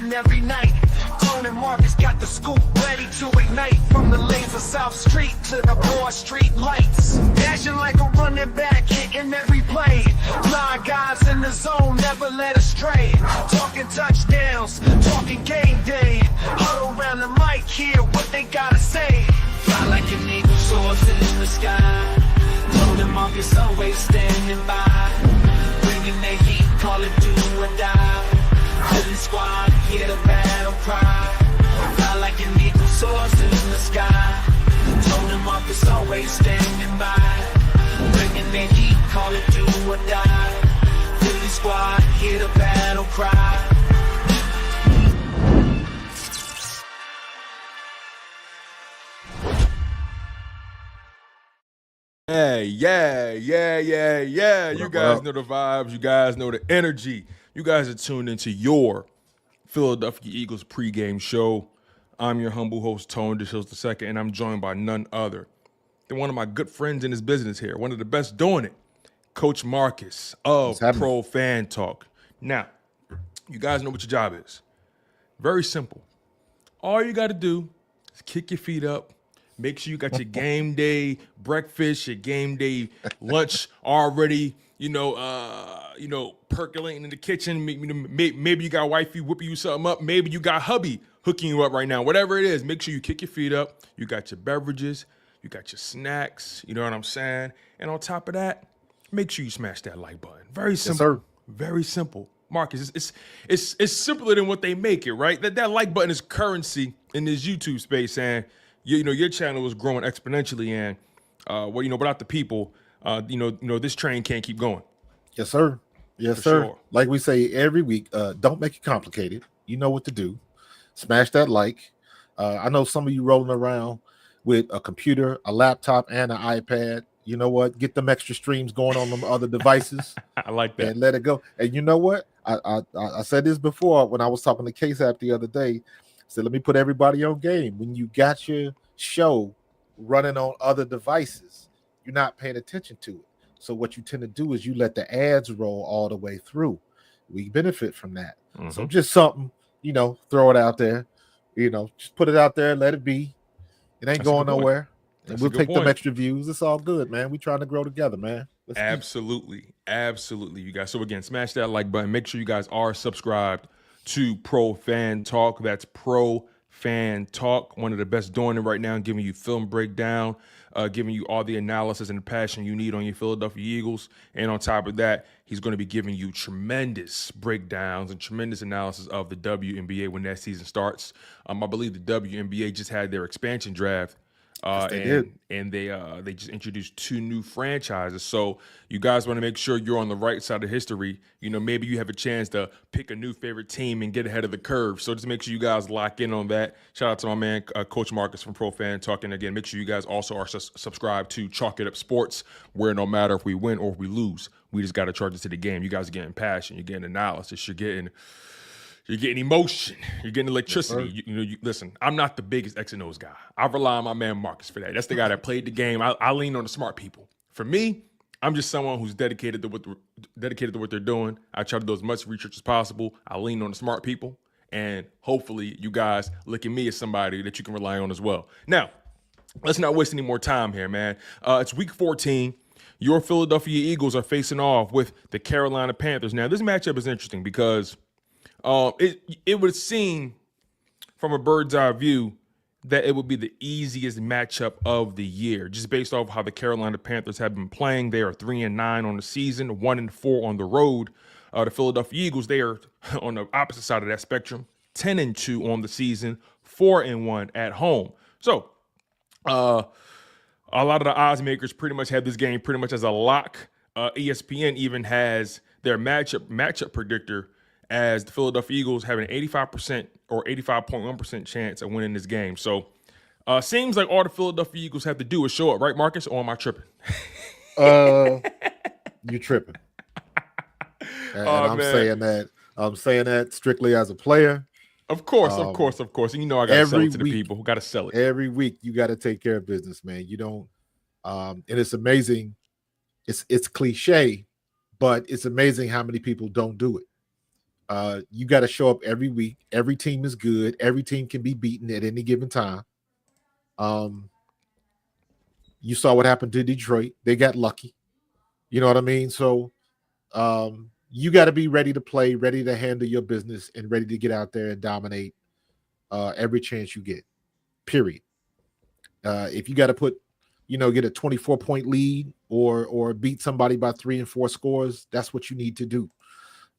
and every night. Tone and Marcus got the scoop ready to ignite. From the lanes of South Street to the Broad Street lights. Dashing like a running back, hitting every play. 9 guys in the zone, never led astray. Talking touchdowns, talking game day. Huddle around the mic, hear what they gotta say. Fly like an eagle, soars in the sky. Tone and Marcus always standing by. Bringing their heat, call it do or die. Philly squad, hear the battle cry. Fly like an eagle, soars in the sky. Tone and Marcus always standing by. Bringing their heat, call it do or die. Philly squad, hear the battle cry. Yeah. You guys know the vibes. You guys know the energy. You guys are tuned into your Philadelphia Eagles pregame show. I'm your humble host, Tone DeShields II, and I'm joined by none other than one of my good friends in this business here, one of the best doing it, Coach Marcus of Pro Fan Talk. Now, you guys know what your job is. Very simple. All you got to do is kick your feet up. Make sure you got your game day breakfast, your game day lunch already, percolating in the kitchen. Maybe you got wifey whipping you something up. Maybe you got hubby hooking you up right now. Whatever it is, make sure you kick your feet up. You got your beverages. You got your snacks. You know what I'm saying? And on top of that, make sure you smash that like button. Very simple. Yes, sir. Very simple. Marcus, it's simpler than what they make it, right? That like button is currency in this YouTube space, and your channel is growing exponentially, and without the people, this train can't keep going. Yes, sir. Yes, sir. Sure. Like we say every week, don't make it complicated. You know what to do. Smash that like. I know some of you rolling around with a computer, a laptop, and an iPad. You know what? Get them extra streams going on them other devices. I like that. And let it go. And you know what? I said this before when I was talking to KSAP the other day. So let me put everybody on game. When you got your show running on other devices, you're not paying attention to it. So what you tend to do is you let the ads roll all the way through. We benefit from that. Mm-hmm. So just something, throw it out there. Just put it out there, let it be. It ain't going nowhere. And we'll take them extra views. It's all good, man. We trying to grow together, man. Absolutely, you guys. So again, smash that like button. Make sure you guys are subscribed to Pro Fan Talk. That's Pro Fan Talk, one of the best doing it right now, giving you film breakdown, giving you all the analysis and the passion you need on your Philadelphia Eagles. And on top of that, he's going to be giving you tremendous breakdowns and tremendous analysis of the WNBA when that season starts. I believe the WNBA just had their expansion draft. And they just introduced 2 new franchises. So you guys want to make sure you're on the right side of history. Maybe you have a chance to pick a new favorite team and get ahead of the curve. So just make sure you guys lock in on that. Shout out to my man, Coach Marcus from Pro Fan Talk. And again, make sure you guys also are subscribed to Chalk It Up Sports, where no matter if we win or if we lose, we just got to charge it to the game. You guys are getting passion. You're getting analysis. You're getting emotion. You're getting electricity. You listen, I'm not the biggest X and O's guy. I rely on my man Marcus for that. That's the guy that played the game. I lean on the smart people. For me, I'm just someone who's dedicated to what they're doing. I try to do as much research as possible. I lean on the smart people. And hopefully you guys look at me as somebody that you can rely on as well. Now, let's not waste any more time here, man. It's week 14. Your Philadelphia Eagles are facing off with the Carolina Panthers. Now, this matchup is interesting because it would seem from a bird's eye view that it would be the easiest matchup of the year, just based off how the Carolina Panthers have been playing. They are 3-9 on the season, 1-4 on the road. The Philadelphia Eagles, they are on the opposite side of that spectrum, 10-2 on the season, 4-1 at home. So a lot of the odds makers pretty much have this game pretty much as a lock. ESPN even has their matchup predictor as the Philadelphia Eagles having an 85% or 85.1% chance of winning this game. So seems like all the Philadelphia Eagles have to do is show up, right, Marcus? Or am I tripping? You tripping. And I'm saying that strictly as a player. Of course. And I gotta sell it to the people who gotta sell it. Every week you gotta take care of business, man. You don't and it's amazing. It's cliche, but it's amazing how many people don't do it. You got to show up every week. Every team is good. Every team can be beaten at any given time. You saw what happened to Detroit. They got lucky. You know what I mean? So you got to be ready to play, ready to handle your business, and ready to get out there and dominate every chance you get, period. If you got to get a 24-point lead or beat somebody by 3 and 4 scores, that's what you need to do.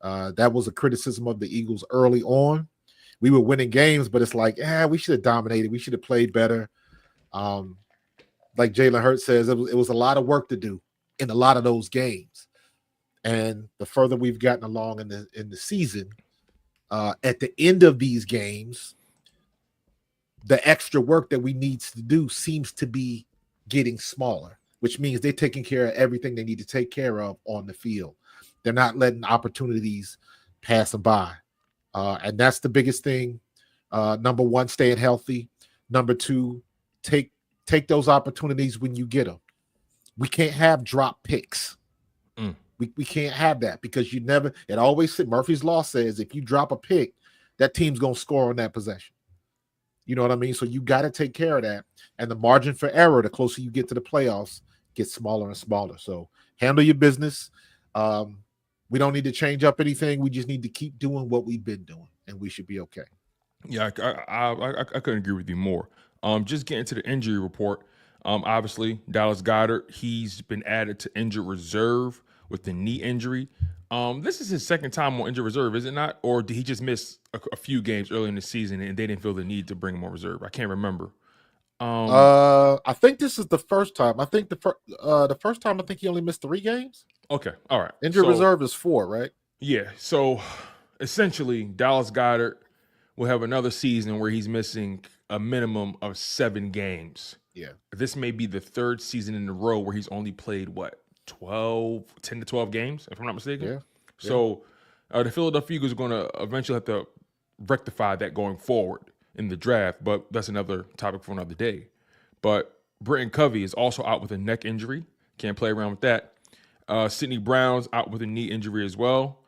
That was a criticism of the Eagles early on. We were winning games, but it's like, we should have dominated. We should have played better. Like Jalen Hurts says, it was a lot of work to do in a lot of those games. And the further we've gotten along in the season, at the end of these games, the extra work that we need to do seems to be getting smaller, which means they're taking care of everything they need to take care of on the field. They're not letting opportunities pass them by. And that's the biggest thing. Number one, staying healthy. Number two, take those opportunities when you get them. We can't have drop picks. We can't have that because it always, Murphy's Law says, if you drop a pick, that team's going to score on that possession. You know what I mean? So you got to take care of that. And the margin for error, the closer you get to the playoffs, gets smaller and smaller. So handle your business. We don't need to change up anything. We just need to keep doing what we've been doing, and we should be okay. Yeah, I couldn't agree with you more. Just getting to the injury report. Obviously, Dallas Goedert, he's been added to injured reserve with the knee injury. This is his second time on injured reserve, is it not? Or did he just miss a few games early in the season and they didn't feel the need to bring him on reserve? I can't remember. I think this is the first time. I think the first time I think he only missed 3 games. Okay, all right. Injured reserve is 4, right? Yeah. So essentially, Dallas Goedert will have another season where he's missing a minimum of 7 games. Yeah. This may be the 3rd season in a row where he's only played 10 to 12 games, if I'm not mistaken. Yeah. So the Philadelphia Eagles are going to eventually have to rectify that going forward in the draft, but that's another topic for another day. But Britton Covey is also out with a neck injury. Can't play around with that. Sidney Brown's out with a knee injury as well.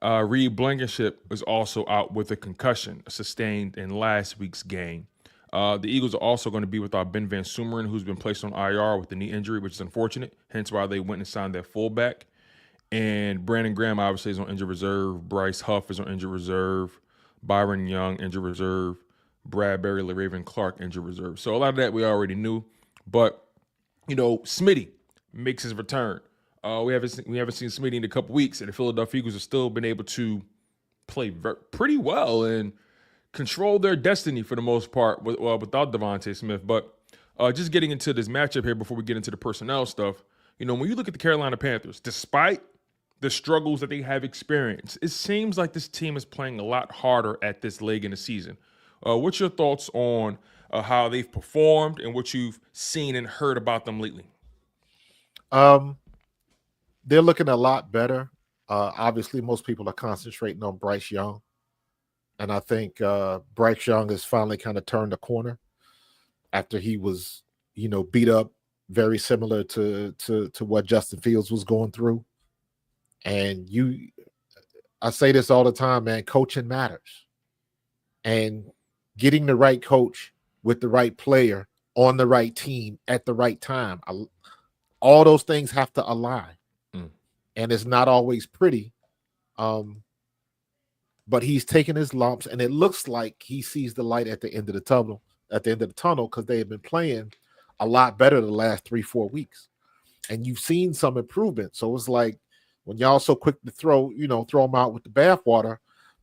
Reed Blankenship is also out with a concussion sustained in last week's game. The Eagles are also going to be without Ben Van Sumeren, who's been placed on IR with the knee injury, which is unfortunate, hence why they went and signed their fullback. And Brandon Graham obviously is on injured reserve. Bryce Huff is on injured reserve. Byron Young, injured reserve. Bradbury, LaRaven Clark, injured reserve. So a lot of that we already knew. But, Smitty makes his return. We haven't seen Smitty in a couple weeks, and the Philadelphia Eagles have still been able to play pretty well and control their destiny for the most part without Devontae Smith. But just getting into this matchup here before we get into the personnel stuff, when you look at the Carolina Panthers, despite the struggles that they have experienced, it seems like this team is playing a lot harder at this leg in the season. What's your thoughts on how they've performed and what you've seen and heard about them lately? They're looking a lot better. Obviously, most people are concentrating on Bryce Young. And I think Bryce Young has finally kind of turned the corner after he was, beat up, very similar to what Justin Fields was going through. And I say this all the time, man, coaching matters. And getting the right coach with the right player on the right team at the right time, all those things have to align. And it's not always pretty. But he's taking his lumps, and it looks like he sees the light at the end of the tunnel, because they have been playing a lot better the last 3-4 weeks. And you've seen some improvement. So it's like when y'all so quick to throw him out with the bathwater,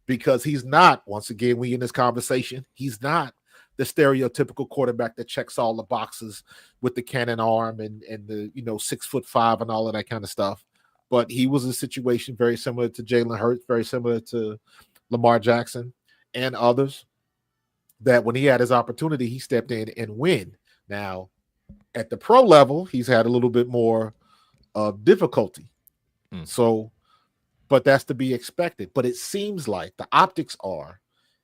because he's not, once again, we in this conversation, he's not the stereotypical quarterback that checks all the boxes with the cannon arm and the 6'5" and all of that kind of stuff. But he was a situation very similar to Jalen Hurts, very similar to Lamar Jackson and others, that when he had his opportunity, he stepped in and win. Now, at the pro level, he's had a little bit more difficulty. So, but that's to be expected. But it seems like the optics are,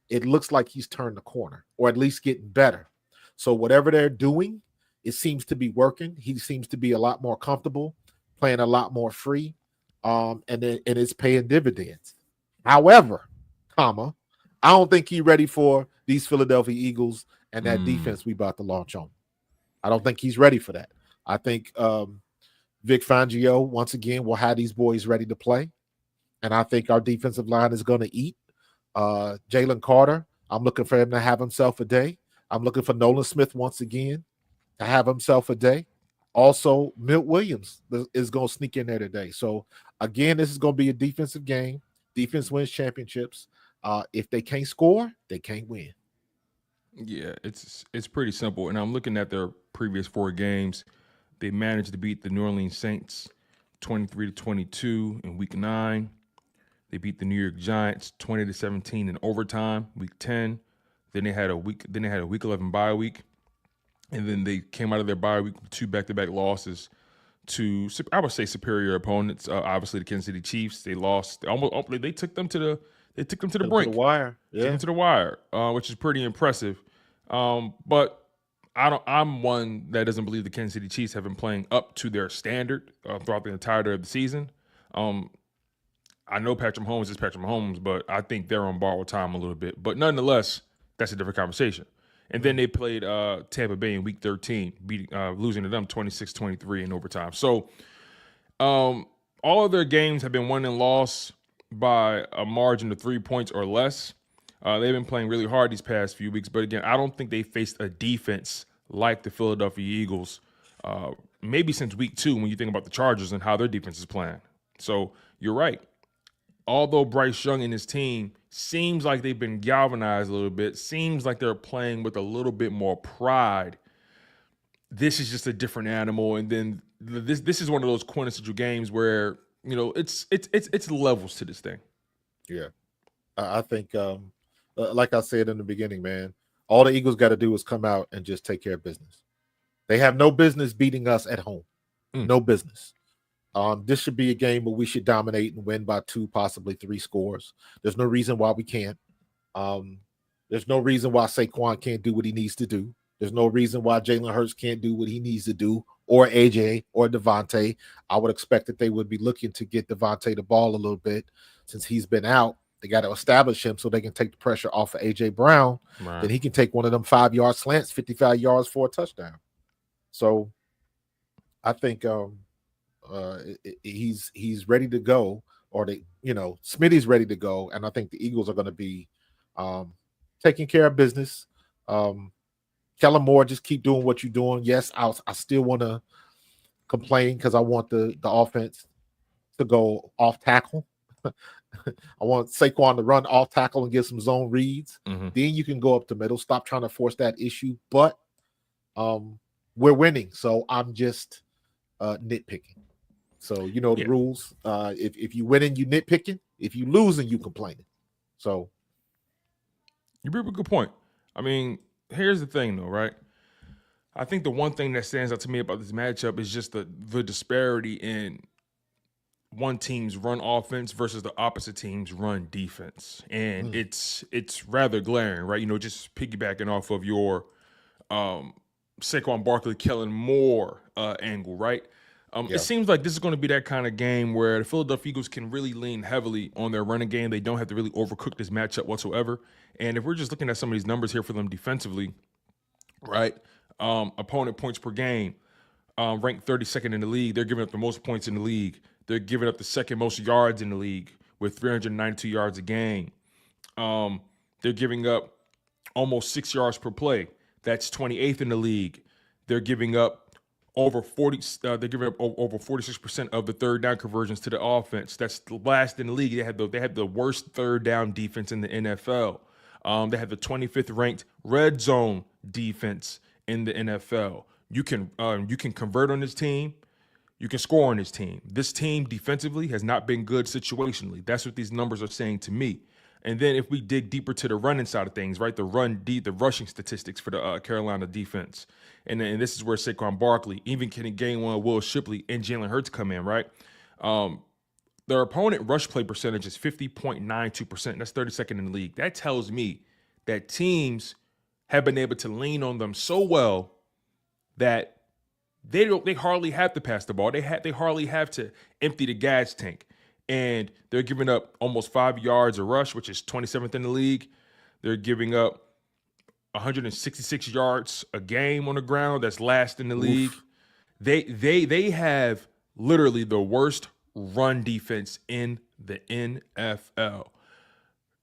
it looks like he's turned the corner, or at least getting better. So whatever they're doing, it seems to be working. He seems to be a lot more comfortable, playing a lot more free, and it's paying dividends. However, comma. I don't think he's ready for these Philadelphia Eagles and that defense we about to launch on. I don't think he's ready for that. I think Vic Fangio, once again, will have these boys ready to play. And I think our defensive line is going to eat. Jalen Carter, I'm looking for him to have himself a day. I'm looking for Nolan Smith once again to have himself a day. Also, Milt Williams is going to sneak in there today. So, again, this is going to be a defensive game. Defense wins championships. If they can't score, they can't win. Yeah, it's pretty simple. And I'm looking at their previous 4 games. They managed to beat the New Orleans Saints 23-22 in Week 9. They beat the New York Giants 20-17 in overtime, Week 10. Then they had a Week 11 bye week, and then they came out of their bye week with 2 back-to-back losses to, I would say, superior opponents. Obviously, the Kansas City Chiefs. They lost. They took them to the brink. To the wire. Yeah. Took them to the wire, which is pretty impressive. But I'm one that doesn't believe the Kansas City Chiefs have been playing up to their standard throughout the entirety of the season. I know Patrick Mahomes is Patrick Mahomes, but I think they're on borrowed time a little bit. But nonetheless, that's a different conversation. And then they played Tampa Bay in Week 13, losing to them 26-23 in overtime. So all of their games have been won and lost by a margin of 3 points or less. They've been playing really hard these past few weeks. But again, I don't think they faced a defense like the Philadelphia Eagles, maybe since Week 2 when you think about the Chargers and how their defense is playing. So you're right. Although Bryce Young and his team seems like they've been galvanized a little bit, seems like they're playing with a little bit more pride, this is just a different animal. And then this is one of those quintessential games where, it's levels to this thing. Yeah. I think, like I said in the beginning, man, all the Eagles got to do is come out and just take care of business. They have no business beating us at home. No business. This should be a game where we should dominate and win by 2, possibly 3 scores. There's no reason why we can't. There's no reason why Saquon can't do what he needs to do. There's no reason why Jalen Hurts can't do what he needs to do, or AJ or Devontae. I would expect that they would be looking to get Devontae the ball a little bit since he's been out. They got to establish him so they can take the pressure off of AJ Brown. Right. Then he can take one of them 5-yard slants, 55 yards for a touchdown. So I think he's ready to go, or Smitty's ready to go, and I think the Eagles are going to be taking care of business. Kellen Moore, just keep doing what you're doing. Yes, I still want to complain because I want the offense to go off tackle. I want Saquon to run off tackle and get some zone reads. Then you can go up the middle. Stop trying to force that issue. But we're winning, so I'm just nitpicking. So the rules. If you winning, you nitpicking. If you losing, you complaining. So you bring up a good point. I mean, here's the thing, though, right? I think the one thing that stands out to me about this matchup is just the disparity in one team's run offense versus the opposite team's run defense. And it's rather glaring, right? Just piggybacking off of your Saquon Barkley, Kellen Moore angle, right? It seems like this is going to be that kind of game where the Philadelphia Eagles can really lean heavily on their running game. They don't have to really overcook this matchup whatsoever. And if we're just looking at some of these numbers here for them defensively, right? Opponent points per game, ranked 32nd in the league. They're giving up the most points in the league. They're giving up the second most yards in the league with 392 yards a game. They're giving up almost 6 yards per play. That's 28th in the league. They're giving up over 46% of the third down conversions to the offense. That's the last in the league. They had the worst third down defense in the NFL. They had the 25th ranked red zone defense in the NFL. You can convert on this team. You can score on this team. This team defensively has not been good situationally. That's what these numbers are saying to me. And then if we dig deeper to the running side of things, right, the rushing statistics for the Carolina defense, and this is where Saquon Barkley, even can gain one, Will Shipley, and Jalen Hurts come in, right? Their opponent rush play percentage is 50.92%. That's 32nd in the league. That tells me that teams have been able to lean on them so well that they hardly have to pass the ball. They hardly have to empty the gas tank. and they're giving up almost 5 yards a rush, which is 27th in the league. They're giving up 166 yards a game on the ground. That's last in the league. They have literally the worst run defense in the NFL.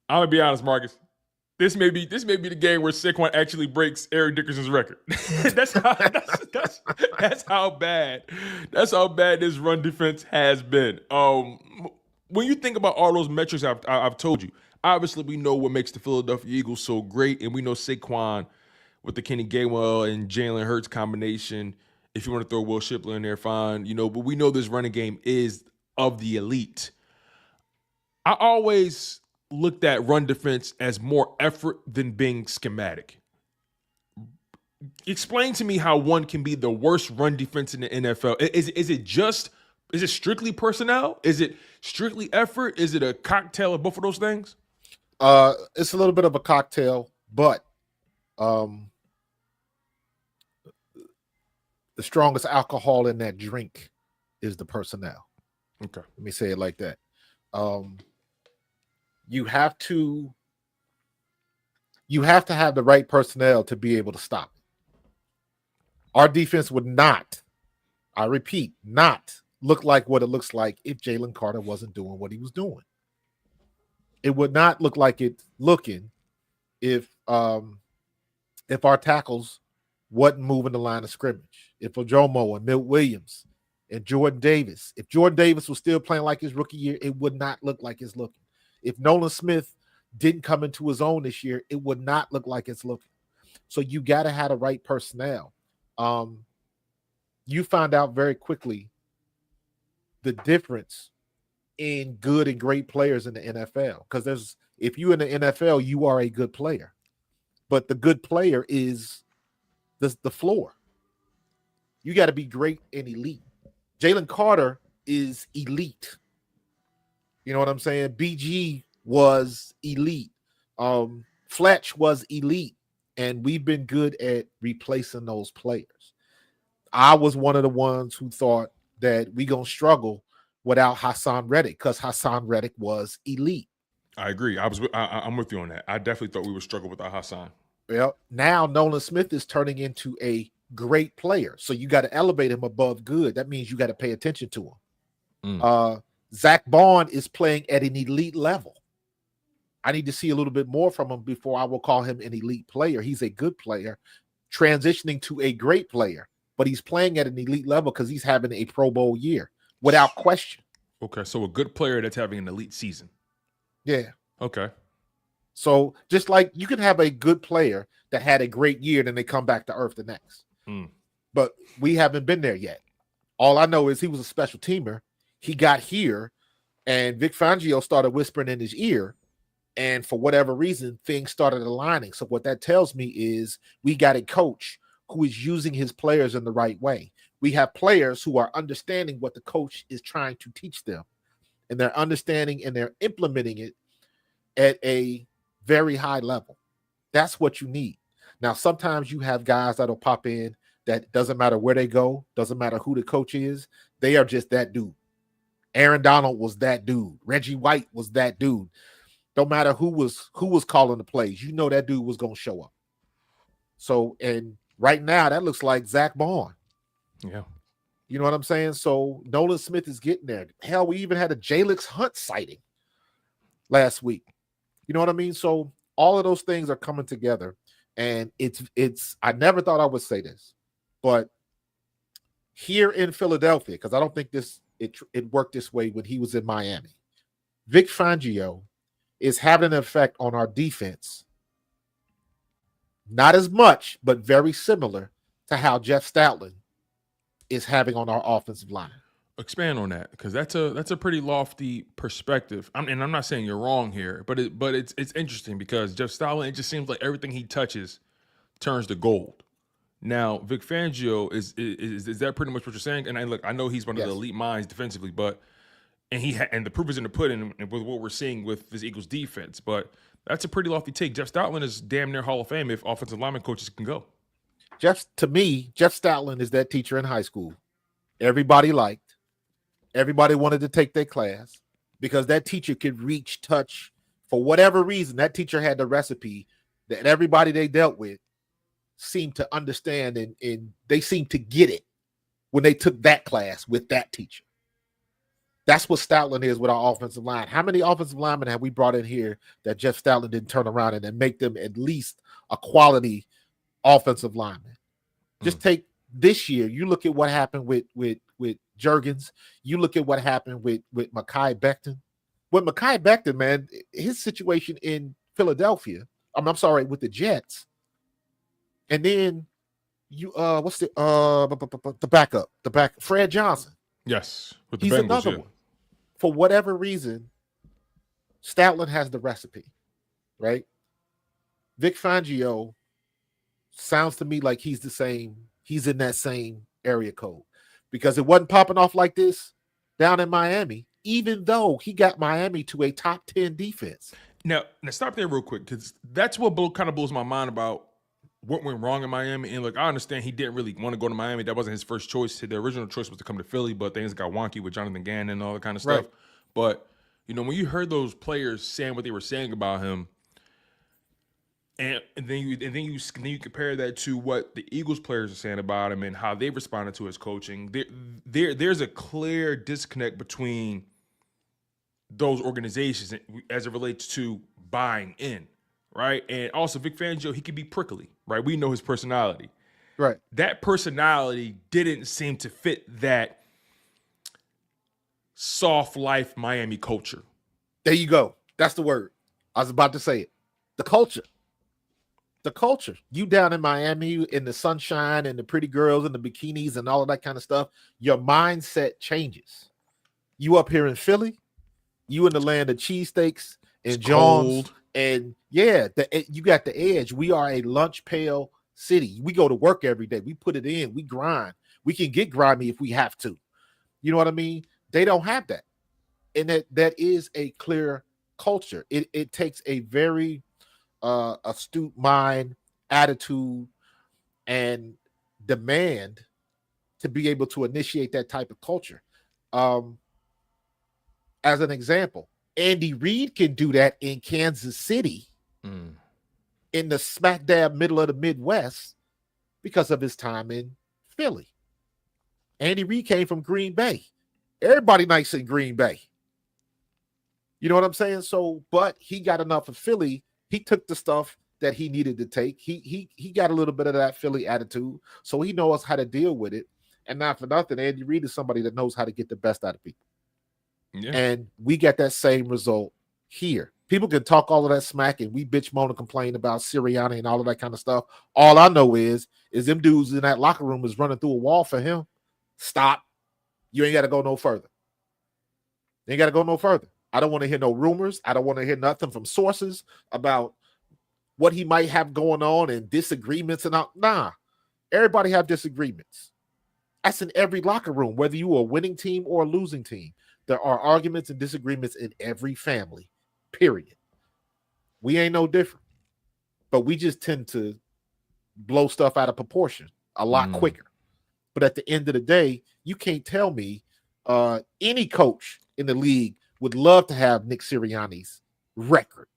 I'm gonna be honest, Marcus. This may be the game where Saquon actually breaks Eric Dickerson's record. that's how bad this run defense has been. When you think about all those metrics I've told you, obviously we know what makes the Philadelphia Eagles so great, and we know Saquon with the Kenny Gainwell and Jalen Hurts combination. If you want to throw Will Shipley in there, fine. But we know this running game is of the elite. I always looked at run defense as more effort than being schematic. Explain to me how one can be the worst run defense in the NFL. Is it strictly personnel? Is it strictly effort? Is it a cocktail of both of those things? It's a little bit of a cocktail, but the strongest alcohol in that drink is the personnel. Okay. Let me say it like that. You have to have the right personnel to be able to stop it. Our defense would not, I repeat, not look like what it looks like if Jalen Carter wasn't doing what he was doing. It would not look like it looking if our tackles wasn't moving the line of scrimmage. If Ojomo and Milt Williams and Jordan Davis, if Jordan Davis was still playing like his rookie year, it would not look like it's looking. If Nolan Smith didn't come into his own this year, it would not look like it's looking. So you got to have the right personnel. You find out very quickly the difference in good and great players in the NFL. Because if you're in the NFL, you are a good player. But the good player is the floor. You got to be great and elite. Jalen Carter is elite. You know what I'm saying? BG was elite. Fletch was elite. And we've been good at replacing those players. I was one of the ones who thought that we going to struggle without Hassan Reddick because Hassan Reddick was elite. I agree. I'm with you on that. I definitely thought we would struggle without Hassan. Well, now Nolan Smith is turning into a great player. So you got to elevate him above good. That means you got to pay attention to him. Zach Bond is playing at an elite level. I need to see a little bit more from him before I will call him an elite player. He's a good player, transitioning to a great player, but he's playing at an elite level because he's having a Pro Bowl year without question. Okay, so a good player that's having an elite season. Yeah. Okay. So just like you can have a good player that had a great year, then they come back to earth the next. But we haven't been there yet. All I know is he was a special teamer. He got here, and Vic Fangio started whispering in his ear, and for whatever reason, things started aligning. So what that tells me is we got a coach who is using his players in the right way. We have players who are understanding what the coach is trying to teach them, and they're understanding and they're implementing it at a very high level. That's what you need. Now, sometimes you have guys that'll pop in that doesn't matter where they go, doesn't matter who the coach is. They are just that dude. Aaron Donald was that dude. Reggie White was that dude. Don't matter who was calling the plays. You know that dude was going to show up. So, and right now that looks like Zach Bond. Yeah. You know what I'm saying? So Nolan Smith is getting there. Hell, we even had a Jalix Hunt sighting last week. You know what I mean? So all of those things are coming together. And it's I never thought I would say this, but here in Philadelphia, because I don't think it worked this way when he was in Miami, Vic Fangio is having an effect on our defense. Not as much, but very similar to how Jeff Stoutland is having on our offensive line. Expand on that, because that's a pretty lofty perspective. And I'm not saying you're wrong here, but it's interesting because Jeff Stoutland, it just seems like everything he touches turns to gold. Now, Vic Fangio is that pretty much what you're saying? And look, I know he's one of the elite minds defensively, but and the proof is in the pudding with what we're seeing with this Eagles defense. But that's a pretty lofty take. Jeff Stoutland is damn near Hall of Fame if offensive lineman coaches can go. To me, Jeff Stoutland is that teacher in high school everybody liked. Everybody wanted to take their class because that teacher could reach, touch, for whatever reason. That teacher had the recipe that everybody they dealt with seemed to understand, and they seemed to get it when they took that class with that teacher. That's what Stoutland is with our offensive line. How many offensive linemen have we brought in here that Jeff Stoutland didn't turn around and then make them at least a quality offensive lineman? Just take this year. You look at what happened with Juergens. You look at what happened with Mekhi Becton. With Mekhi Becton, man, his situation in Philadelphia, I'm sorry, with the Jets. And then you what's the backup? Fred Johnson. Yes, with the He's Bengals, another one. For whatever reason, Stoutland has the recipe, right? Vic Fangio sounds to me like he's the same. He's in that same area code, because it wasn't popping off like this down in Miami, even though he got Miami to a top 10 defense. Now stop there real quick, because that's what kind of blows my mind about what went wrong in Miami. And look, I understand he didn't really want to go to Miami. That wasn't his first choice. The original choice was to come to Philly, but things got wonky with Jonathan Gannon and all that kind of stuff. Right. But, you know, when you heard those players saying what they were saying about him, and then you compare that to what the Eagles players are saying about him and how they responded to his coaching, there's a clear disconnect between those organizations as it relates to buying in. Right. And also Vic Fangio, he can be prickly, right? We know his personality. Right. That personality didn't seem to fit that soft life Miami culture. There you go. That's the word. I was about to say it. The culture. The culture. You down in Miami in the sunshine and the pretty girls and the bikinis and all of that kind of stuff, your mindset changes. You up here in Philly, you in the land of cheesesteaks and John's. And yeah, you got the edge. We are a lunch pail city. We go to work every day. We put it in. We grind. We can get grimy if we have to. You know what I mean? They don't have that. And that is a clear culture. It takes a very astute mind, attitude, and demand to be able to initiate that type of culture. As an example, Andy Reid can do that in Kansas City, in the smack dab middle of the Midwest, because of his time in Philly. Andy Reid came from Green Bay. Everybody nice in Green Bay. You know what I'm saying? So, but he got enough of Philly. He took the stuff that he needed to take. He got a little bit of that Philly attitude, so he knows how to deal with it. And not for nothing, Andy Reid is somebody that knows how to get the best out of people. Yeah. And we get that same result here. People can talk all of that smack and we bitch, moan, and complain about Serianni and all of that kind of stuff. All I know is them dudes in that locker room is running through a wall for him. Stop. You ain't got to go no further. You ain't got to go no further. I don't want to hear no rumors. I don't want to hear nothing from sources about what he might have going on and disagreements and all. Nah. Everybody have disagreements. That's in every locker room, whether you are a winning team or a losing team. There are arguments and disagreements in every family, period. We ain't no different. But we just tend to blow stuff out of proportion a lot quicker. But at the end of the day, you can't tell me any coach in the league would love to have Nick Sirianni's record.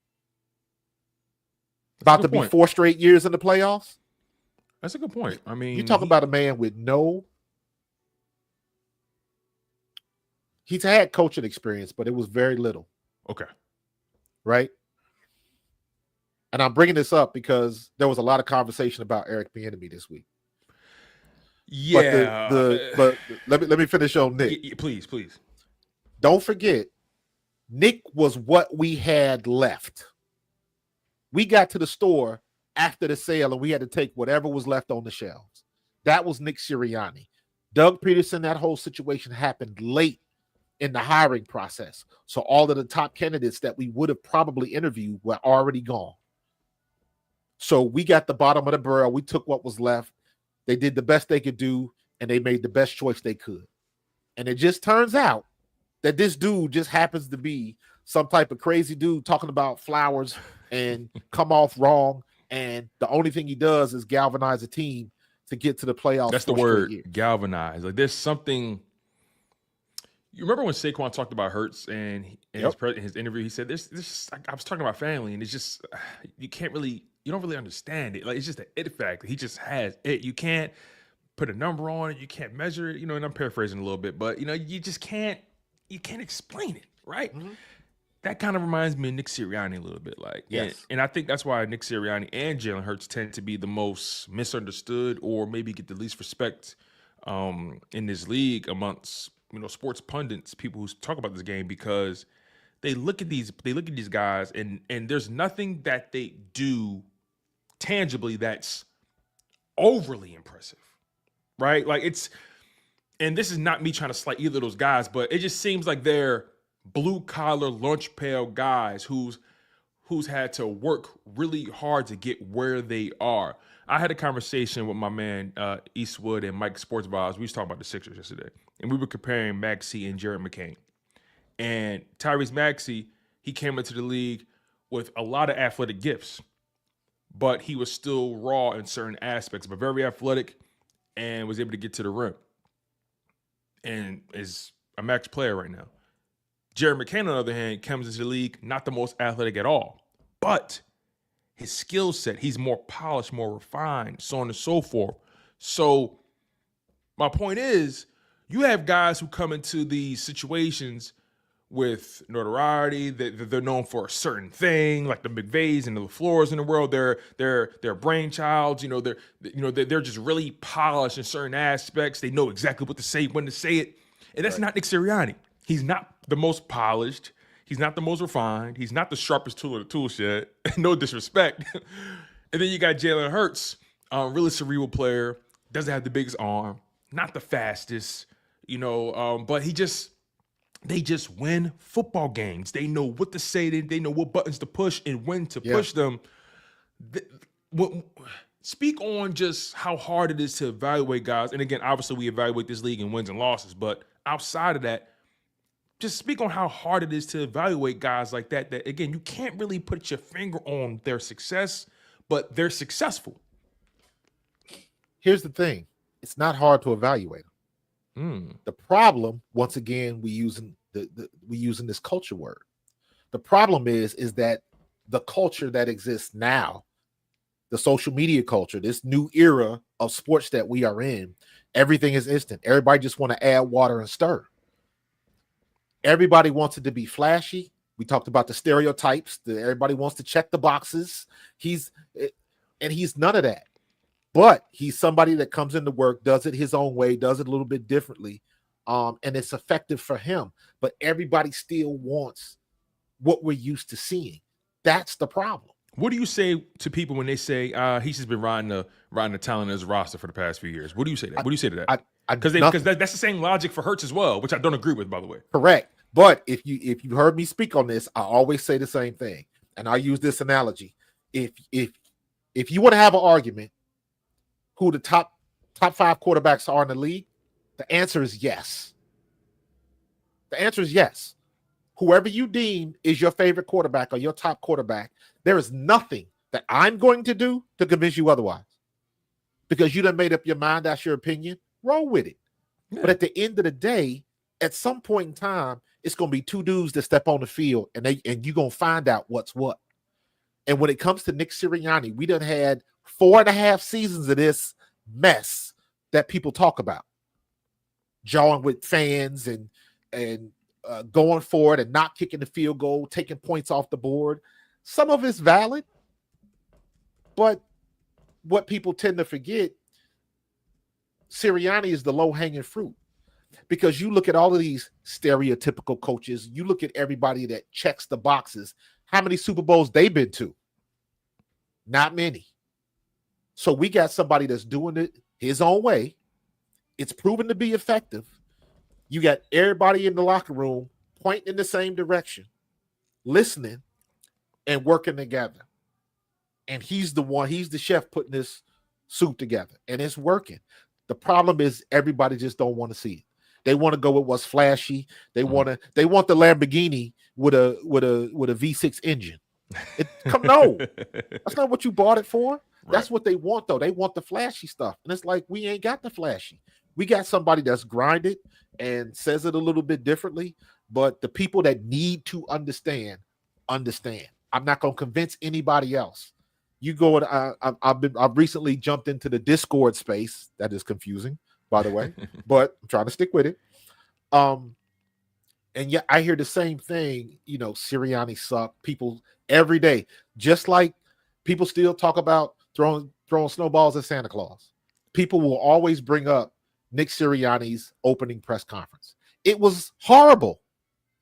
About to be 4 straight years in the playoffs? That's a good point. I mean, you talk about a man with he's had coaching experience, but it was very little. Okay. Right? And I'm bringing this up because there was a lot of conversation about Eric Bieniemy this week. Yeah. But let me finish on Nick. Please. Don't forget, Nick was what we had left. We got to the store after the sale and we had to take whatever was left on the shelves. That was Nick Sirianni. Doug Peterson, that whole situation happened late in the hiring process. So all of the top candidates that we would have probably interviewed were already gone. So we got the bottom of the barrel. We took what was left. They did the best they could do, and they made the best choice they could. And it just turns out that this dude just happens to be some type of crazy dude talking about flowers and come off wrong. And the only thing he does is galvanize a team to get to the playoffs. That's the word, galvanize. Like there's something You remember when Saquon talked about Hurts and in Yep. his interview, he said, "This I was talking about family, and it's just you don't really understand it. Like it's just an it factor. He just has it. You can't put a number on it. You can't measure it. And I'm paraphrasing a little bit, but you just can't. You can't explain it, right? Mm-hmm. That kind of reminds me of Nick Serianni a little bit, like Yes. and I think that's why Nick Serianni and Jalen Hurts tend to be the most misunderstood, or maybe get the least respect in this league amongst sports pundits, people who talk about this game, because they look at these guys and there's nothing that they do tangibly that's overly impressive, right? Like and this is not me trying to slight either of those guys, but it just seems like they're blue collar lunch pail guys who's had to work really hard to get where they are. I had a conversation with my man Eastwood and Mike Sports Vibes. We was talking about the Sixers yesterday, and we were comparing Maxey and Jared McCain. And Tyrese Maxey, he came into the league with a lot of athletic gifts, but he was still raw in certain aspects, but very athletic and was able to get to the rim and is a max player right now. Jared McCain, on the other hand, comes into the league not the most athletic at all, but his skill set, he's more polished, more refined, so on and so forth. So my point is, you have guys who come into these situations with notoriety, that they're known for a certain thing, like the McVays and the LaFleurs in the world. They're brainchilds. They're just really polished in certain aspects. They know exactly what to say, when to say it, and that's not Nick Serianni. He's not the most polished. He's not the most refined. He's not the sharpest tool in the tool shed. No disrespect. And then you got Jalen Hurts, really cerebral player, doesn't have the biggest arm, not the fastest, but they just win football games. They know what to say. They know what buttons to push and when to push them. Speak on just how hard it is to evaluate guys. And again, obviously we evaluate this league in wins and losses, but outside of that, just speak on how hard it is to evaluate guys like that, again, you can't really put your finger on their success, but they're successful. Here's the thing. It's not hard to evaluate them. The problem, once again, we using this culture word. The problem is that the culture that exists now, the social media culture, this new era of sports that we are in, everything is instant. Everybody just want to add water and stir. Everybody wants it to be flashy. We talked about the stereotypes. Everybody wants to check the boxes. He's none of that. But he's somebody that comes into work, does it his own way, does it a little bit differently, and it's effective for him. But everybody still wants what we're used to seeing. That's the problem. What do you say to people when they say he's just been riding the talent in his roster for the past few years? What do you say to that? What do you say to that? Because that's the same logic for Hurts as well, which I don't agree with, by the way. Correct. But if you heard me speak on this, I always say the same thing, and I use this analogy. If you want to have an argument who the top 5 quarterbacks are in the league, the answer is yes. The answer is yes. Whoever you deem is your favorite quarterback or your top quarterback, there is nothing that I'm going to do to convince you otherwise. Because you done made up your mind, that's your opinion, roll with it. Yeah. But at the end of the day, at some point in time, it's going to be two dudes that step on the field, and you're going to find out what's what. And when it comes to Nick Serianni, we done had 4.5 seasons of this mess that people talk about. Jawing with fans and going for it and not kicking the field goal, taking points off the board. Some of it's valid, but what people tend to forget, Serianni is the low-hanging fruit. Because you look at all of these stereotypical coaches, you look at everybody that checks the boxes, how many Super Bowls they've been to? Not many. So we got somebody that's doing it his own way. It's proven to be effective. You got everybody in the locker room pointing in the same direction, listening, and working together. And he's the chef putting this soup together, and it's working. The problem is everybody just don't want to see it. They want to go with what's flashy. They want the Lamborghini with a V6 engine. No, that's not what you bought it for. Right. That's what they want, though. They want the flashy stuff, and it's like we ain't got the flashy. We got somebody that's grinded, and says it a little bit differently, but the people that need to understand. I'm not going to convince anybody else. You go and I've recently jumped into the Discord space. That is confusing, by the way, but I'm trying to stick with it. And yeah, I hear the same thing. Serianni sucked. People every day, just like people still talk about throwing snowballs at Santa Claus. People will always bring up Nick Sirianni's opening press conference. It was horrible.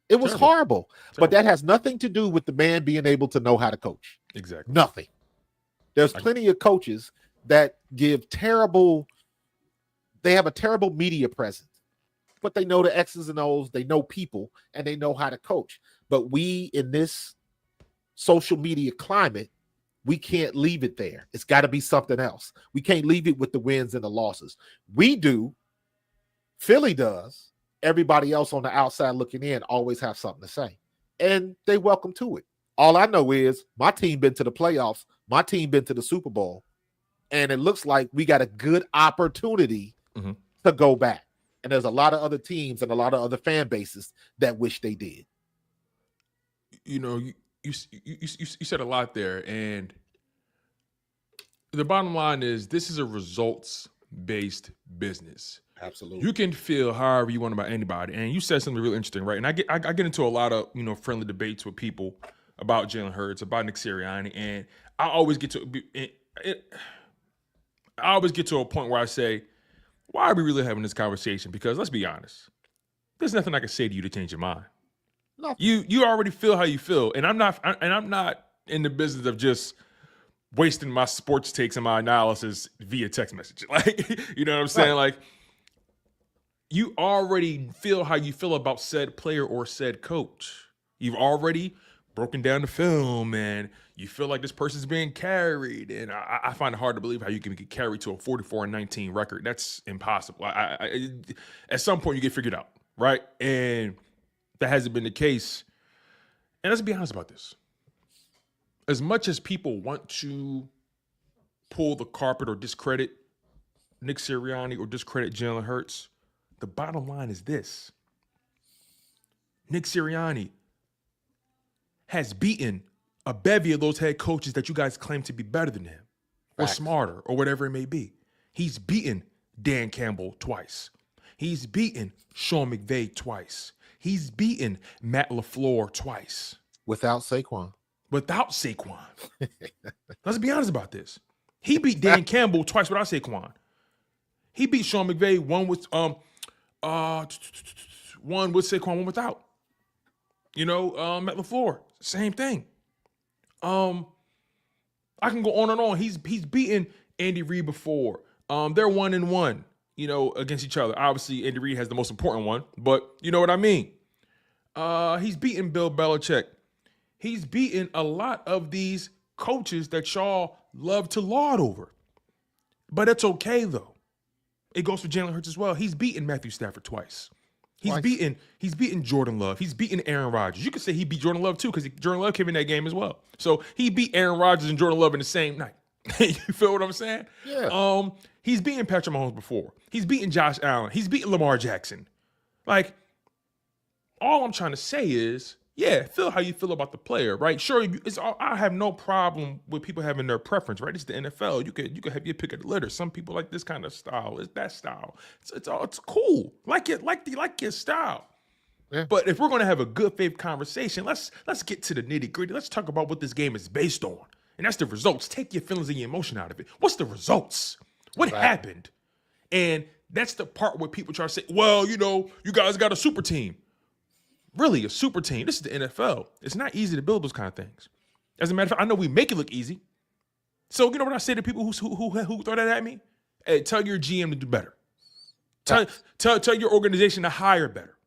It was horrible. But that has nothing to do with the man being able to know how to coach. Exactly. Nothing. There's plenty of coaches that give terrible, they have a terrible media presence, but they know the X's and O's, they know people, and they know how to coach. But we, in this social media climate, we can't leave it there. It's got to be something else. We can't leave it with the wins and the losses. We do. Philly does. Everybody else on the outside looking in always have something to say, and they welcome to it. All I know is my team been to the playoffs. My team been to the Super Bowl, and it looks like we got a good opportunity to go back. And there's a lot of other teams and a lot of other fan bases that wish they did. You said a lot there, and the bottom line is this is a results-based business. Absolutely. You can feel however you want about anybody, and you said something really interesting, right? And I get into a lot of friendly debates with people about Jalen Hurts, about Nick Serianni, and I always get to a point where I say, why are we really having this conversation? Because let's be honest, there's nothing I can say to you to change your mind. Nothing. You already feel how you feel, and I'm not in the business of just wasting my sports takes and my analysis via text message. Like, you know what I'm saying? Right. Like, you already feel how you feel about said player or said coach. You've already broken down the film, and you feel like this person's being carried. And I find it hard to believe how you can get carried to a 44-19 record. That's impossible. At some point, you get figured out, right? And that hasn't been the case. And let's be honest about this. As much as people want to pull the carpet or discredit Nick Serianni or discredit Jalen Hurts, the bottom line is this. Nick Serianni has beaten a bevy of those head coaches that you guys claim to be better than him or smarter or whatever it may be. He's beaten Dan Campbell twice. He's beaten Sean McVay twice. He's beaten Matt LaFleur twice. Without Saquon. Let's be honest about this. He beat Dan Campbell twice without Saquon. He beat Sean McVay one with Saquon, one without. Matt LaFleur, same thing. I can go on and on. He's beaten Andy Reid before. They're 1-1, against each other. Obviously, Andy Reid has the most important one, but you know what I mean. He's beaten Bill Belichick. He's beaten a lot of these coaches that y'all love to laud over. But it's okay, though. It goes for Jalen Hurts as well. He's beaten Matthew Stafford twice. He's beaten Jordan Love. He's beaten Aaron Rodgers. You could say he beat Jordan Love too, because Jordan Love came in that game as well. So he beat Aaron Rodgers and Jordan Love in the same night. You feel what I'm saying? Yeah. He's beaten Patrick Mahomes before. He's beaten Josh Allen. He's beaten Lamar Jackson. Like, all I'm trying to say is, feel how you feel about the player, right? Sure, I have no problem with people having their preference, right? It's the NFL. You could have your pick of the litter. Some people like this kind of style. It's that style. It's cool. Like your style. Yeah. But if we're gonna have a good faith conversation, let's get to the nitty gritty. Let's talk about what this game is based on, and that's the results. Take your feelings and your emotion out of it. What's the results? What happened? And that's the part where people try to say, well, you guys got a super team. Really, a super team. This is the NFL. It's not easy to build those kind of things. As a matter of fact, I know we make it look easy. So you know what I say to people who throw that at me? Hey, tell your GM to do better. Tell your organization to hire better.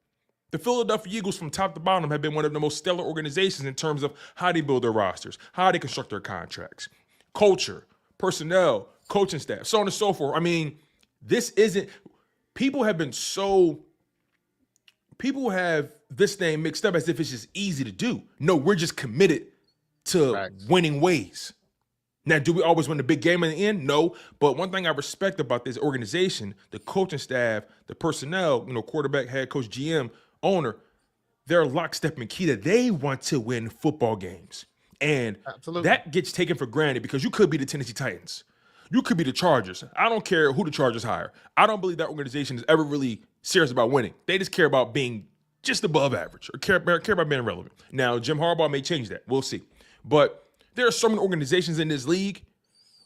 The Philadelphia Eagles from top to bottom have been one of the most stellar organizations in terms of how they build their rosters, how they construct their contracts, culture, personnel, coaching staff, so on and so forth. I mean, people have this thing mixed up as if it's just easy to do. No, we're just committed to winning ways. Now, do we always win the big game in the end? No. But one thing I respect about this organization, the coaching staff, the personnel, quarterback, head coach, GM, owner, they're lockstep and key that they want to win football games. And Absolutely. that gets taken for granted because you could be the Tennessee Titans. You could be the Chargers. I don't care who the Chargers hire. I don't believe that organization is ever really serious about winning. They just care about being just above average or care about being relevant. Now, Jim Harbaugh may change that. We'll see. But there are so many organizations in this league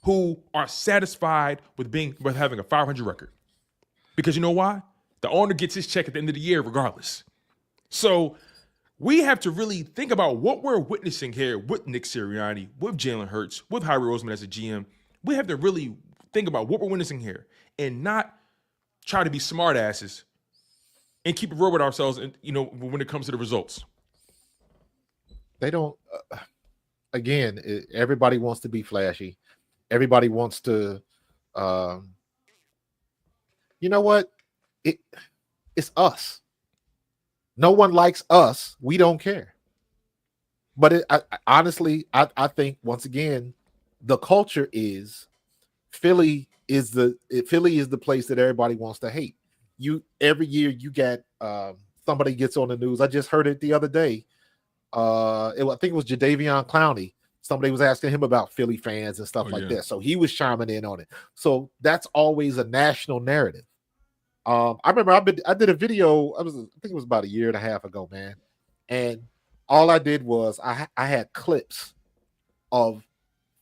who are satisfied with having a 500 record. Because you know why? The owner gets his check at the end of the year regardless. So we have to really think about what we're witnessing here with Nick Serianni, with Jalen Hurts, with Howie Roseman as a GM. We have to really think about what we're witnessing here and not try to be smart asses and keep it real with ourselves, and when it comes to the results. They don't. Again, everybody wants to be flashy. Everybody wants to. You know what? It's us. No one likes us. We don't care. But honestly, I think once again, the culture is Philly is the place that everybody wants to hate. Every year you get somebody gets on the news. I just heard it the other day. I think it was Jadeveon Clowney. Somebody was asking him about Philly fans and stuff like that. So he was chiming in on it. So that's always a national narrative. I remember I did a video. I think it was about a year and a half ago, man. And all I did was I had clips of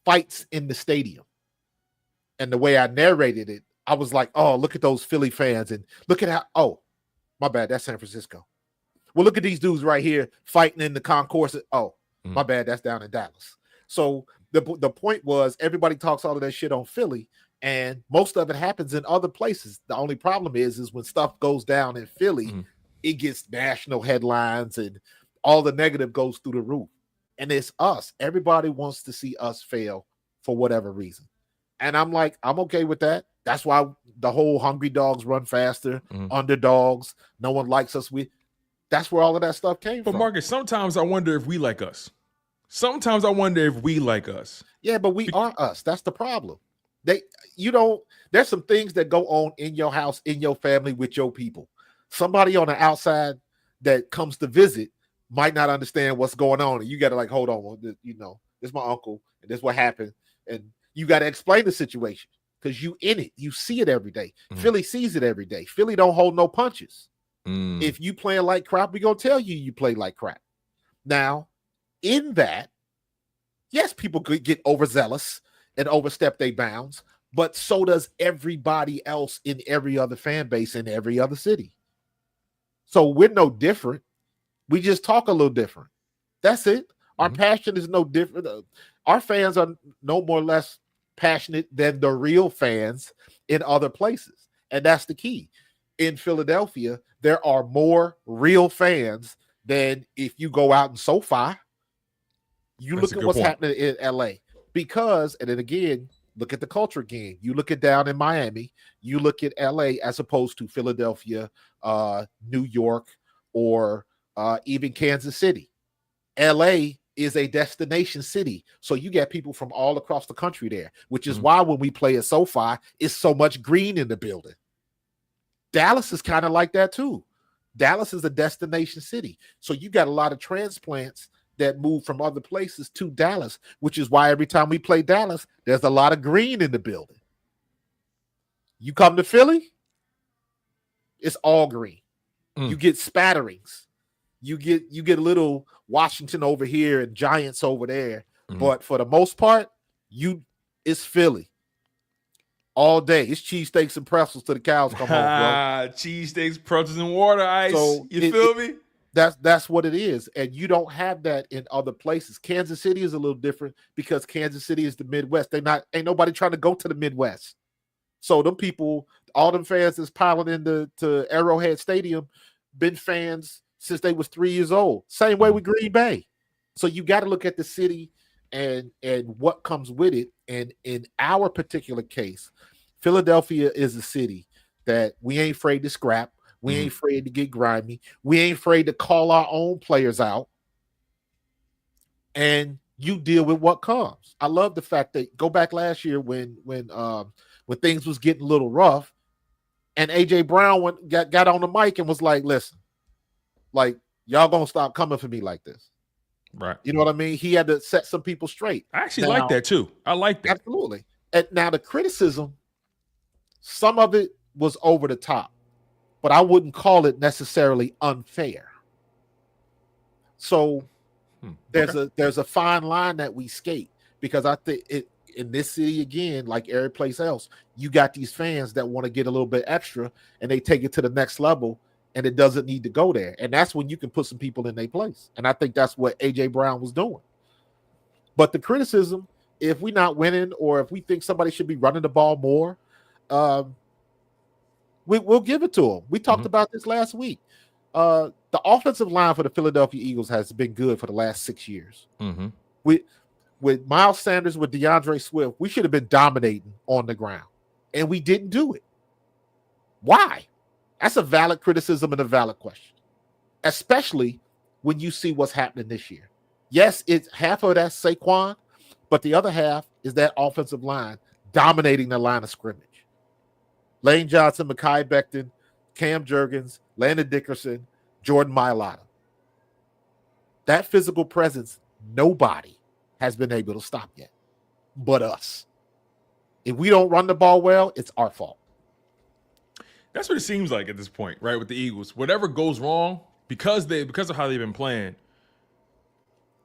fights in the stadium. And the way I narrated it, I was like, oh, look at those Philly fans. And look at oh, my bad, that's San Francisco. Well, look at these dudes right here fighting in the concourse. Oh, my bad, that's down in Dallas. So the point was everybody talks all of that shit on Philly, and most of it happens in other places. The only problem is when stuff goes down in Philly, it gets national headlines and all the negative goes through the roof. And it's us. Everybody wants to see us fail for whatever reason. And I'm like, I'm okay with that. That's why the whole hungry dogs run faster, underdogs, no one likes us. That's where all of that stuff came from. But Marcus, sometimes I wonder if we like us. Sometimes I wonder if we like us. Yeah, but we are us. That's the problem. There's some things that go on in your house, in your family, with your people. Somebody on the outside that comes to visit might not understand what's going on. And you got to hold on. This is my uncle, and this is what happened. And you got to explain the situation because you in it. You see it every day. Philly sees it every day. Philly don't hold no punches. If you playing like crap, we're going to tell you play like crap. Now, in that, yes, people could get overzealous and overstep their bounds, but so does everybody else in every other fan base in every other city. So we're no different. We just talk a little different. That's it. Our passion is no different. Our fans are no more or less passionate than the real fans in other places. And that's the key. In Philadelphia, there are more real fans than if you go out in SoFi. You look at what's happening in LA. Because, and then again, look at the culture again. You look at down in Miami, you look at LA as opposed to Philadelphia, New York, or even Kansas City. LA is a destination city. So you get people from all across the country there, which is why when we play at SoFi, it's so much green in the building. Dallas is kind of like that too. Dallas is a destination city. So you got a lot of transplants that move from other places to Dallas, which is why every time we play Dallas, there's a lot of green in the building. You come to Philly, it's all green. You get spatterings. You get a little Washington over here and Giants over there. But for the most part, it's Philly. All day. It's cheesesteaks and pretzels till the cows come home, bro. Cheesesteaks, pretzels, and water ice. So you feel me? That's what it is. And you don't have that in other places. Kansas City is a little different because Kansas City is the Midwest. Ain't nobody trying to go to the Midwest. So them people, all them fans that's piling into Arrowhead Stadium, been fans since they was 3 years old. Same way with Green Bay. So you got to look at the city and what comes with it. And in our particular case, Philadelphia is a city that we ain't afraid to scrap. We ain't afraid to get grimy. We ain't afraid to call our own players out. And you deal with what comes. I love the fact that go back last year when things was getting a little rough, and AJ Brown got on the mic and was like, "Listen, like y'all gonna stop coming for me like this." Right. You know what I mean? He had to set some people straight. I actually like that too. I like that. Absolutely. And now the criticism, some of it was over the top, but I wouldn't call it necessarily unfair. So there's a fine line that we skate, because I think in this city, again, like every place else, you got these fans that want to get a little bit extra and they take it to the next level, and it doesn't need to go there. And that's when you can put some people in their place. And I think that's what AJ Brown was doing. But the criticism, if we're not winning or if we think somebody should be running the ball more, we'll give it to them. We talked about this last week. The offensive line for the Philadelphia Eagles has been good for the last 6 years. With Miles Sanders, with DeAndre Swift, we should have been dominating on the ground, and we didn't do it. Why? That's a valid criticism and a valid question, especially when you see what's happening this year. Yes, it's half of that Saquon, but the other half is that offensive line dominating the line of scrimmage. Lane Johnson, Mekhi Becton, Cam Jurgens, Landon Dickerson, Jordan Mailata. That physical presence, nobody has been able to stop yet but us. If we don't run the ball well, it's our fault. That's what it seems like at this point, right? With the Eagles, whatever goes wrong, because of how they've been playing,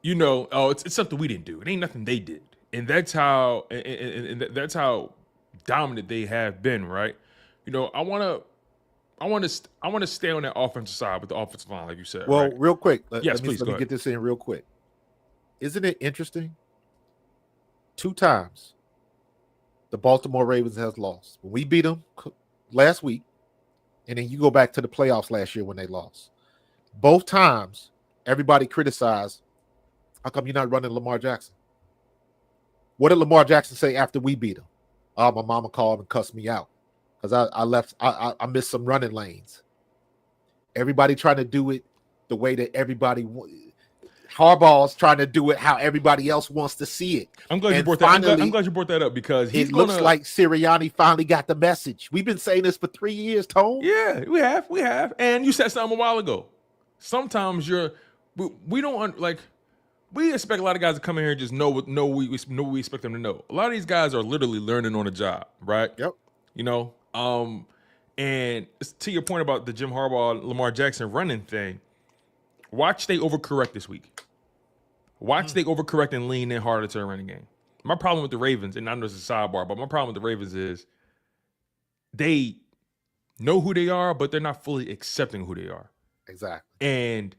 it's something we didn't do. It ain't nothing they did, and that's how dominant they have been, right? I want to stay on that offensive side with the offensive line, like you said. Well, right? real quick, Yes, please let me get this in real quick. Isn't it interesting? 2 times the Baltimore Ravens has lost. When we beat them last week, and then you go back to the playoffs last year when they lost. Both times, everybody criticized, how come you're not running Lamar Jackson? What did Lamar Jackson say after we beat him? Oh, my mama called and cussed me out because I missed some running lanes. Everybody trying to do it the way that everybody Harbaugh's trying to do it how everybody else wants to see it. I'm glad you brought that. I'm glad you brought that up, because looks like Serianni finally got the message. We've been saying this for 3 years, Tone. Yeah, we have. And you said something a while ago. Sometimes we don't like. We expect a lot of guys to come in here and just know what we expect them to know. A lot of these guys are literally learning on the job, right? Yep. And to your point about the Jim Harbaugh, Lamar Jackson running thing, watch they overcorrect this week. Watch they overcorrect and lean in harder to the running game. My problem with the Ravens, and I know it's a sidebar, but my problem with the Ravens is they know who they are, but they're not fully accepting who they are. Exactly. And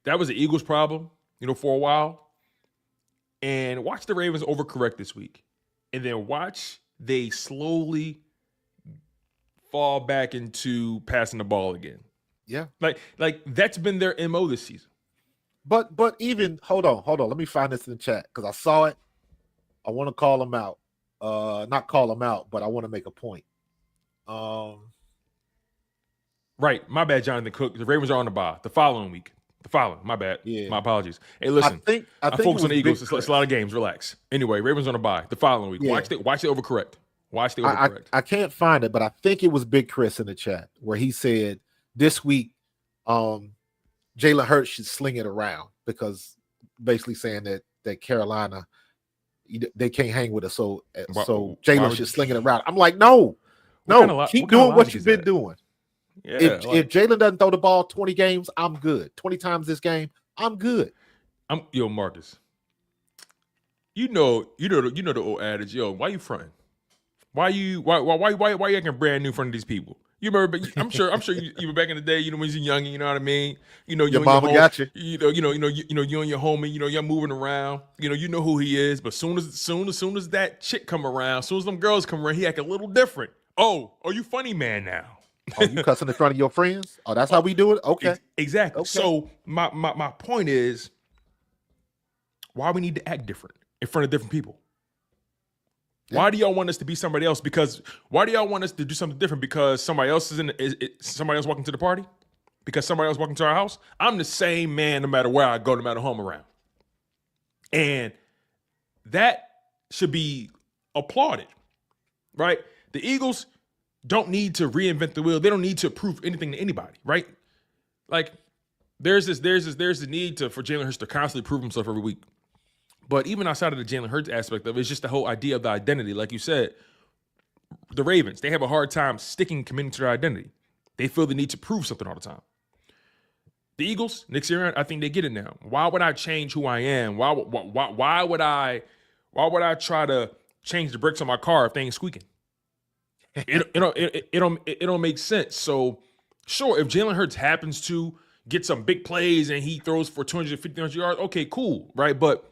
that was the Eagles' problem, for a while. And watch the Ravens overcorrect this week. And then watch they slowly fall back into passing the ball again. Yeah. Like that's been their MO this season. But even hold on. Let me find this in the chat because I saw it. I want to call them out. Not call them out, but I want to make a point. Right. My bad, Jonathan Cook. The Ravens are on the bye the following week. My bad. Yeah. My apologies. Hey, listen. I focus on the Eagles. It's a lot of games. Relax. Anyway, Ravens on the bye the following week. Yeah. Watch it overcorrect. I can't find it, but I think it was Big Chris in the chat where he said this week Jalen Hurts should sling it around, because basically saying that Carolina, they can't hang with us, so Jalen should sling it around. I'm like, no, keep doing what you've been doing. Yeah, if Jalen doesn't throw the ball 20 games, I'm good. 20 times this game, I'm good. Marcus. You know the old adage, why you fronting? Why you acting brand new in front of these people? You remember? I'm sure you were back in the day. When you were young, you know what I mean. Your mama got you. You and your homie. You're moving around. You know who he is. But soon as that chick come around, soon as them girls come around, he act a little different. Oh, are you funny man now? Oh, you cussing in front of your friends? Oh, that's how we do it? Okay. Exactly. Okay. So my point is, why we need to act different in front of different people? Yeah. Why do y'all want us to be somebody else? Why do y'all want us to do something different? Because somebody else somebody else walking to the party? Because somebody else walking to our house? I'm the same man no matter where I go, no matter who I'm around. And that should be applauded, right? The Eagles don't need to reinvent the wheel. They don't need to prove anything to anybody, right? Like there's this need for Jalen Hurts to constantly prove himself every week. But even outside of the Jalen Hurts aspect of it, it's just the whole idea of the identity. Like you said, the Ravens, they have a hard time committing to their identity. They feel the need to prove something all the time. The Eagles, Nick Serianni, I think they get it now. Why would I change who I am? Why would I try to change the brakes on my car if they ain't squeaking? It don't make sense. So sure, if Jalen Hurts happens to get some big plays and he throws for 250, 300 yards, okay, cool, right? But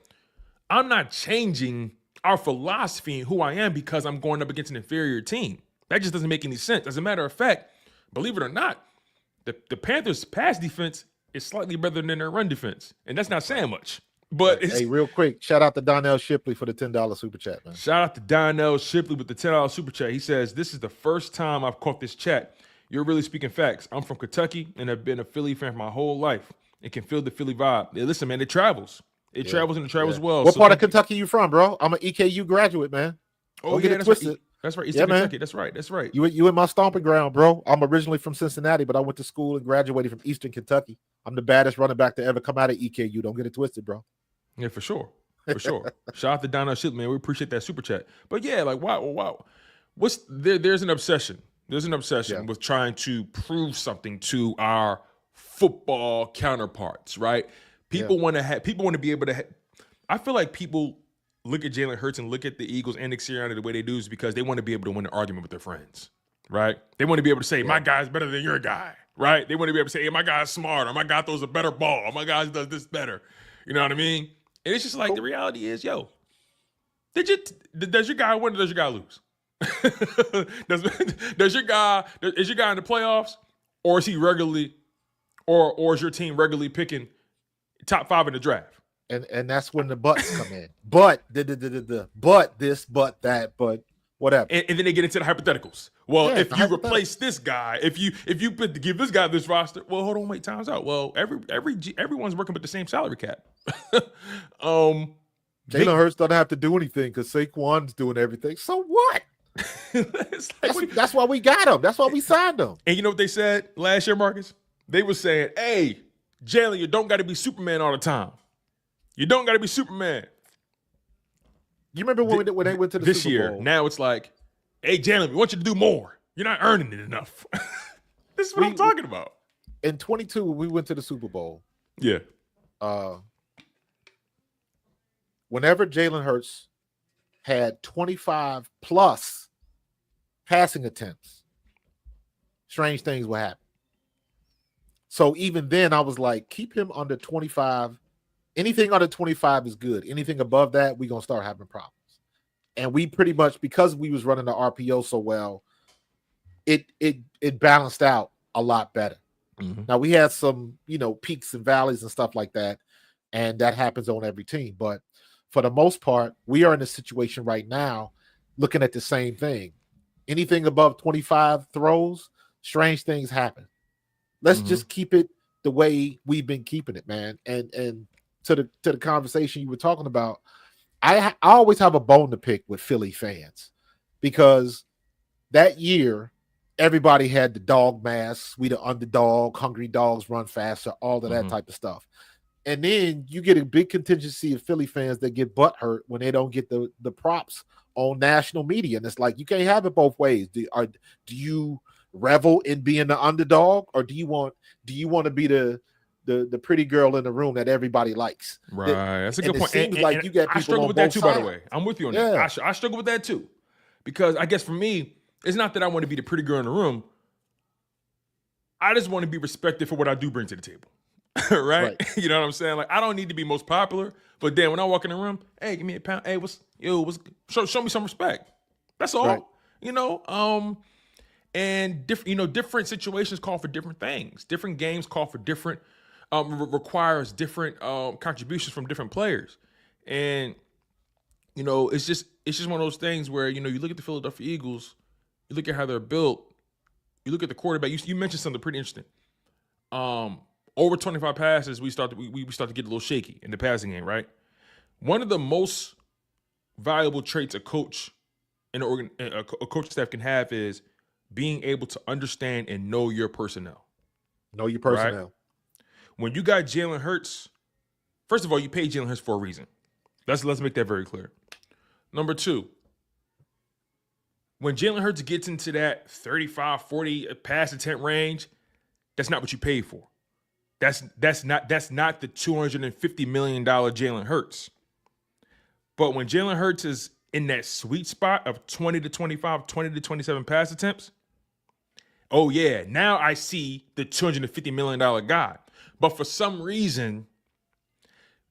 I'm not changing our philosophy and who I am because I'm going up against an inferior team. That just doesn't make any sense. As a matter of fact, believe it or not, the Panthers' pass defense is slightly better than their run defense. And that's not saying much. But hey, real quick, shout out to Donnell Shipley for the $10 super chat, man. Shout out to Donnell Shipley with the $10 super chat. He says, this is the first time I've caught this chat. You're really speaking facts. I'm from Kentucky and have been a Philly fan for my whole life and can feel the Philly vibe. Yeah, listen, man, it travels. It travels and it travels well. What part of Kentucky you from, bro? I'm an EKU graduate, man. Oh, yeah, that's right. That's right. Eastern Kentucky. That's right. That's right. You in my stomping ground, bro. I'm originally from Cincinnati, but I went to school and graduated from Eastern Kentucky. I'm the baddest running back to ever come out of EKU. Don't get it twisted, bro. Yeah, for sure. For sure. Shout out to Donnell Shipley, man. We appreciate that super chat. But yeah, like wow. There's an obsession. There's an obsession with trying to prove something to our football counterparts, right? People want to be able to I feel like people look at Jalen Hurts and look at the Eagles and Nick Serianni the way they do is because they want to be able to win an argument with their friends, right? They want to be able to say, my guy's better than your guy, right? They want to be able to say, hey, my guy's smarter, my guy throws a better ball, my guy does this better. You know what I mean? And it's just like the reality is, does your guy win or does your guy lose? is your guy in the playoffs, or is he regularly, or is your team regularly picking top 5 in the draft? And that's when the buts come in. But but this, but that, but whatever. And then they get into the hypotheticals. Well, if you replace this guy, if you give this guy this roster, well, hold on, wait, time's out. Well, everyone's working with the same salary cap. Jalen Hurts doesn't have to do anything because Saquon's doing everything. So what? That's why we got him. That's why we signed him. And you know what they said last year, Marcus? They were saying, hey, Jalen, you don't got to be Superman all the time. You don't got to be Superman. You remember when they went to the this Super year? Bowl? Now it's like, hey, Jalen, we want you to do more. You're not earning it enough. This is what I'm talking about. In 22, we went to the Super Bowl. Yeah. Whenever Jalen Hurts had 25 plus passing attempts, strange things would happen. So even then, I was like, keep him under 25. Anything under 25 is good. Anything above that, we're going to start having problems. And we pretty much, because we was running the RPO so well, it balanced out a lot better. Mm-hmm. Now, we had some, peaks and valleys and stuff like that, and that happens on every team. But for the most part, we are in a situation right now looking at the same thing. Anything above 25 throws, strange things happen. Let's just keep it the way we've been keeping it, man. And to the conversation you were talking about, I always have a bone to pick with Philly fans because that year everybody had the dog masks, we the underdog, hungry dogs run faster, all of that type of stuff. And then you get a big contingency of Philly fans that get butthurt when they don't get the props on national media. And it's like, you can't have it both ways. Do you revel in being the underdog, or do you want to be the pretty girl in the room that everybody likes? Right. That's a good point. Seems like you got people I struggle on with that both too, sides. by the way. I'm with you on that. I struggle with that too. Because I guess for me, it's not that I want to be the pretty girl in the room. I just want to be respected for what I do bring to the table. right? You know what I'm saying? Like, I don't need to be most popular, but then when I walk in the room, hey, give me a pound. Hey, show me some respect. That's all. Right. And different situations call for different things. Different games call for different requires different contributions from different players. And it's just one of those things where you look at the Philadelphia Eagles, you look at how they're built, you look at the quarterback. You mentioned something pretty interesting. Over 25 passes, we start to get a little shaky in the passing game, right? One of the most valuable traits a coach and a coach staff can have is being able to understand and know your personnel. Know your personnel. Right? When you got Jalen Hurts, first of all, you paid Jalen Hurts for a reason. Let's make that very clear. Number two, when Jalen Hurts gets into that 35, 40 pass attempt range, that's not what you paid for. That's not the $250 million Jalen Hurts. But when Jalen Hurts is in that sweet spot of 20 to 25, 20 to 27 pass attempts, oh yeah, now I see the $250 million guy. But for some reason,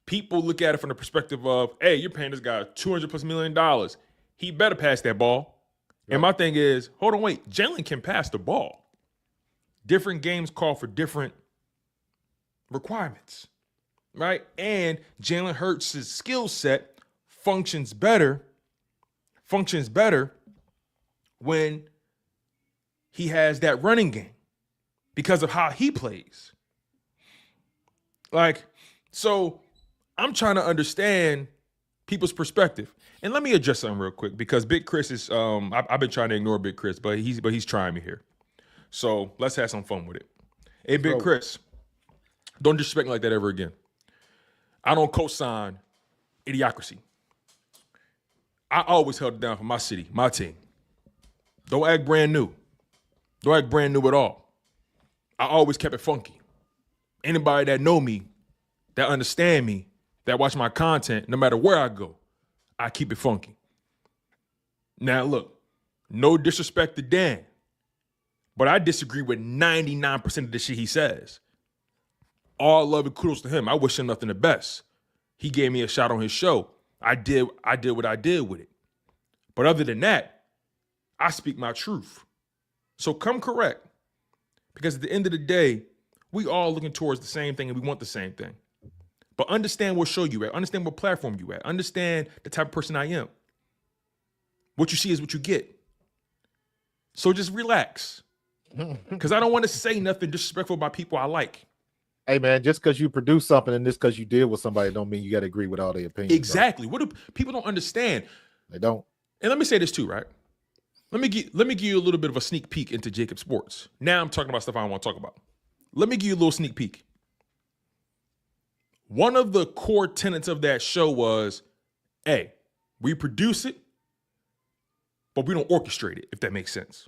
people look at it from the perspective of, hey, you're paying this guy $200+ million. He better pass that ball. Yep. And my thing is, hold on, wait, Jalen can pass the ball. Different games call for different requirements, right? And Jalen Hurts' skill set functions better when he has that running game because of how he plays. Like, so I'm trying to understand people's perspective. And let me address something real quick because Big Chris is I've been trying to ignore Big Chris, but he's trying me here. So let's have some fun with it. Hey, Big Chris, don't disrespect me like that ever again. I don't co-sign idiocracy. I always held it down for my city, my team. Don't act brand new. Don't act brand new at all. I always kept it funky. Anybody that know me, that understand me, that watch my content, no matter where I go, I keep it funky. Now, look, no disrespect to Dan, but I disagree with 99% of the shit he says. All love and kudos to him. I wish him nothing but best. He gave me a shot on his show. I did what I did with it. But other than that, I speak my truth. So come correct. Because at the end of the day, we all looking towards the same thing and we want the same thing. But understand what show you at. Understand what platform you at. Understand the type of person I am. What you see is what you get. So just relax. Because I don't want to say nothing disrespectful about people I like. Hey, man, just because you produce something and just because you deal with somebody don't mean you got to agree with all their opinions. Exactly. Bro. What do people don't understand? They don't. And let me say this too, right? Let me give you a little bit of a sneak peek into Jacob Sports. Now I'm talking about stuff I don't want to talk about. Let me give you a little sneak peek. One of the core tenets of that show was, hey, we produce it, but we don't orchestrate it, if that makes sense.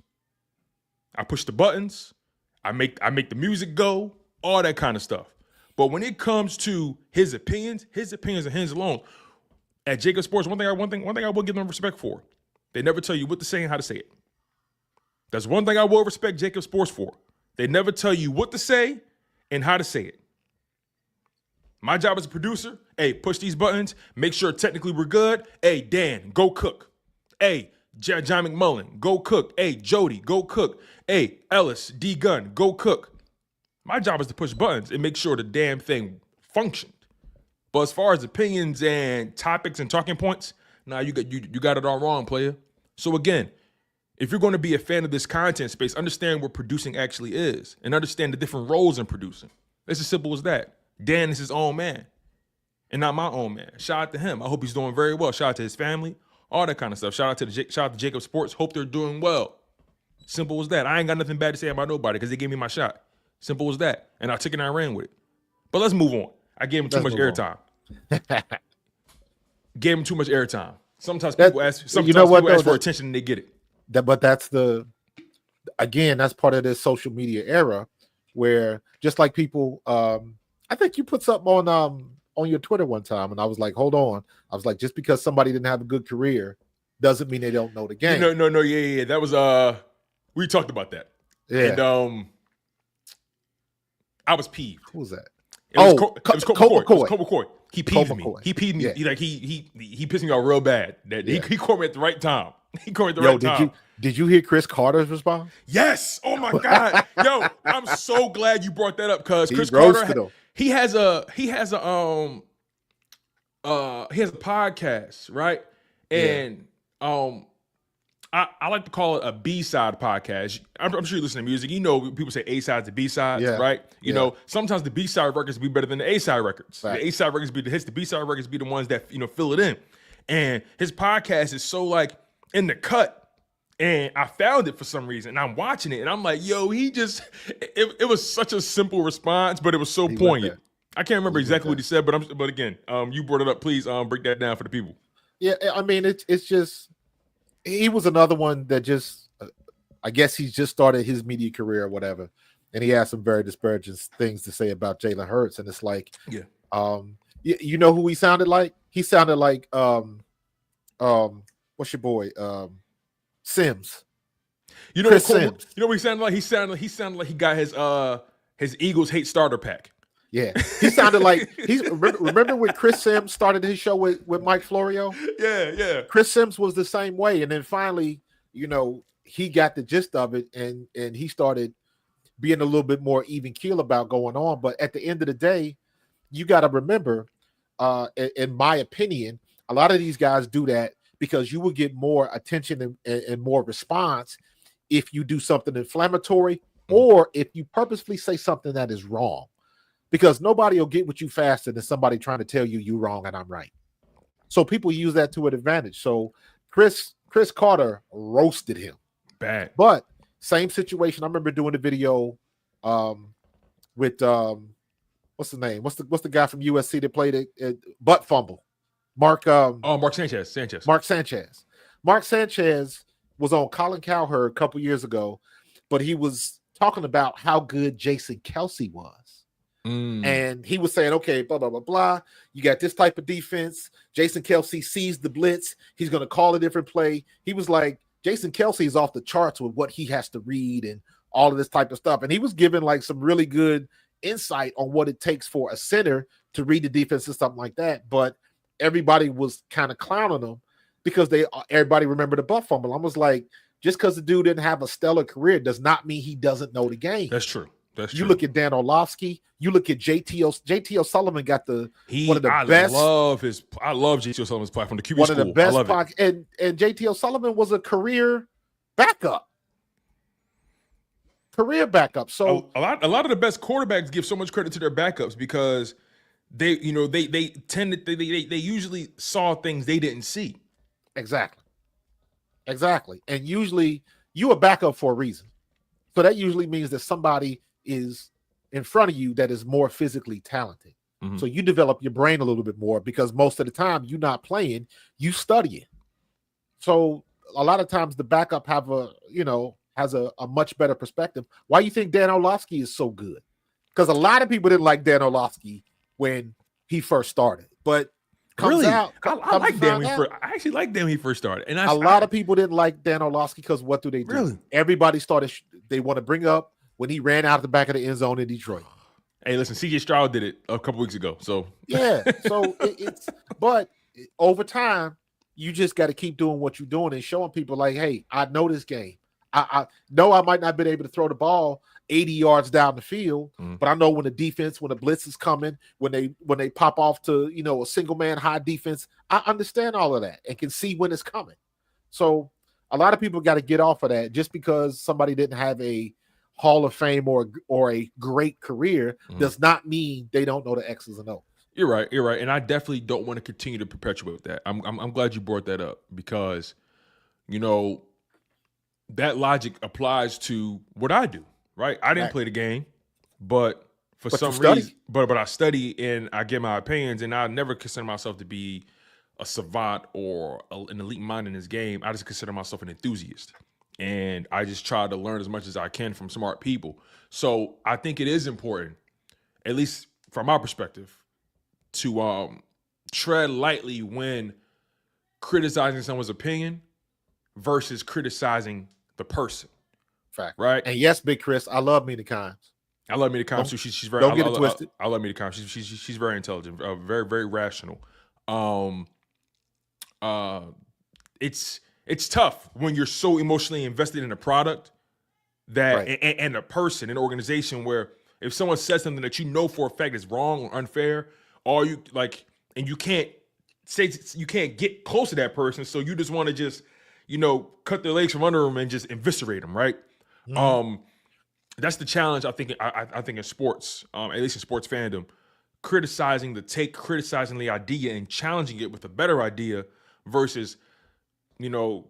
I push the buttons, I make the music go, all that kind of stuff. But when it comes to his opinions and his alone, at Jacob Sports, one thing I will give them respect for. They never tell you what to say and how to say it. That's one thing I will respect Jacob Sports for. They never tell you what to say and how to say it. My job as a producer, hey, push these buttons, make sure technically we're good. Hey, Dan, go cook. Hey, John McMullen, go cook. Hey, Jody, go cook. Hey, Ellis, D Gunn, go cook. My job is to push buttons and make sure the damn thing functioned. But as far as opinions and topics and talking points, nah, you got it all wrong, player. So again, if you're going to be a fan of this content space, understand what producing actually is and understand the different roles in producing. It's as simple as that. Dan is his own man and not my own man. Shout out to him. I hope he's doing very well. Shout out to his family, all that kind of stuff. Shout out to Jacob Sports. Hope they're doing well. Simple as that. I ain't got nothing bad to say about nobody because they gave me my shot. Simple as that. And I took it and I ran with it. But let's move on. I gave him too much airtime. Gave him too much airtime. Sometimes people ask for attention and they get it. But that's that's part of this social media era where just like people, I think you put something on your Twitter one time and I was like, hold on. I was like, just because somebody didn't have a good career doesn't mean they don't know the game. No. Yeah. That was, we talked about that. Yeah. And I was peeved. Who was that? It was Kobe McCoy. He peeved me. McCoy. He peeved me. Yeah. He pissed me off real bad. That he caught me at the right time. He caught me at the right time. Did you hear Chris Carter's response? Yes. Oh my God. Yo, I'm so glad you brought that up because Chris Carter he has a podcast, right? And I like to call it a B-side podcast. I'm sure you listen to music. You know, people say A-sides and B-sides, Yeah. right? You Yeah. know, sometimes the B-side records be better than the A-side records. Right. The A-side records be the hits. The B-side records be the ones that, you know, fill it in. And his podcast is so, like, in the cut. And I found it for some reason. And I'm watching it. And I'm like, yo, it was such a simple response, but it was so poignant. I can't remember exactly what he said, but again, you brought it up. Please break that down for the people. Yeah, I mean, it's just, he was another one that just, I guess he just started his media career or whatever, and he had some very disparaging things to say about Jalen Hurts, and it's like, you know who he sounded like? He sounded like, what's your boy, Sims. You know, Chris Sims. You know what he sounded like? He sounded like he got his Eagles hate starter pack. Yeah, he sounded like remember when Chris Sims started his show with Mike Florio? Yeah. Chris Sims was the same way, and then finally, you know, he got the gist of it, and he started being a little bit more even keel about going on. But at the end of the day, you got to remember, in my opinion, a lot of these guys do that because you will get more attention and more response if you do something inflammatory or if you purposefully say something that is wrong. Because nobody will get with you faster than somebody trying to tell you wrong and I'm right. So people use that to an advantage. So Chris Carter roasted him. Bad. But same situation. I remember doing the video with what's his name? What's the guy from USC that played it butt fumble? Mark Sanchez. Mark Sanchez was on Colin Cowherd a couple years ago, but he was talking about how good Jason Kelce was. And he was saying, okay, blah, blah, blah, blah. You got this type of defense. Jason Kelce sees the blitz. He's going to call a different play. He was like, Jason Kelce is off the charts with what he has to read and all of this type of stuff. And he was giving like some really good insight on what it takes for a center to read the defense and stuff like that. But everybody was kind of clowning him because everybody remembered the butt fumble. I was like, just because the dude didn't have a stellar career does not mean he doesn't know the game. That's true. You look at Dan Orlovsky. You look at JT O'Sullivan got one of the best. I love JT O'Sullivan's platform. The QB one school. Of the best and JT O'Sullivan was a career backup. So a lot of the best quarterbacks give so much credit to their backups because they usually saw things they didn't see. Exactly. And usually you a backup for a reason. So that usually means that somebody is in front of you that is more physically talented. Mm-hmm. So you develop your brain a little bit more because most of the time you're not playing, you studying. So a lot of times the backup has a much better perspective. Why you think Dan Orlovsky is so good? Because a lot of people didn't like Dan Orlovsky when he first started, but I actually like Dan when he first started. And a lot of people didn't like Dan Orlovsky because what do they do? Really? Everybody they want to bring up when he ran out the back of the end zone in Detroit. Hey, listen, CJ Stroud did it a couple weeks ago. So yeah, so but over time, you just got to keep doing what you're doing and showing people like, hey, I know this game. I know I might not have been able to throw the ball 80 yards down the field, but I know when the blitz is coming, when they pop off to a single man high defense, I understand all of that and can see when it's coming. So a lot of people got to get off of that. Just because somebody didn't have a Hall of Fame or a great career does not mean they don't know the X's and O's. You're right, and I definitely don't want to continue to perpetuate that. I'm glad you brought that up because that logic applies to what I do. Right, I didn't play the game, but some reason, but I study and I get my opinions, and I never consider myself to be a savant or an elite mind in this game. I just consider myself an enthusiast, and I just try to learn as much as I can from smart people. So I think it is important, at least from my perspective, to tread lightly when criticizing someone's opinion versus criticizing the person. Fact. Right. And yes, Big Chris, I love Mina Kimes. I love Mina Kimes too. She's very. Don't get it twisted. I love Mina Kimes. She's very intelligent, very very rational. It's tough when you're so emotionally invested in a product that and a person, an organization where if someone says something that you know for a fact is wrong or unfair, or you like, and you can't get close to that person, so you just want to just cut their legs from under them and just eviscerate them, right? That's the challenge, I think. I think in sports, at least in sports fandom, criticizing the take, criticizing the idea, and challenging it with a better idea versus,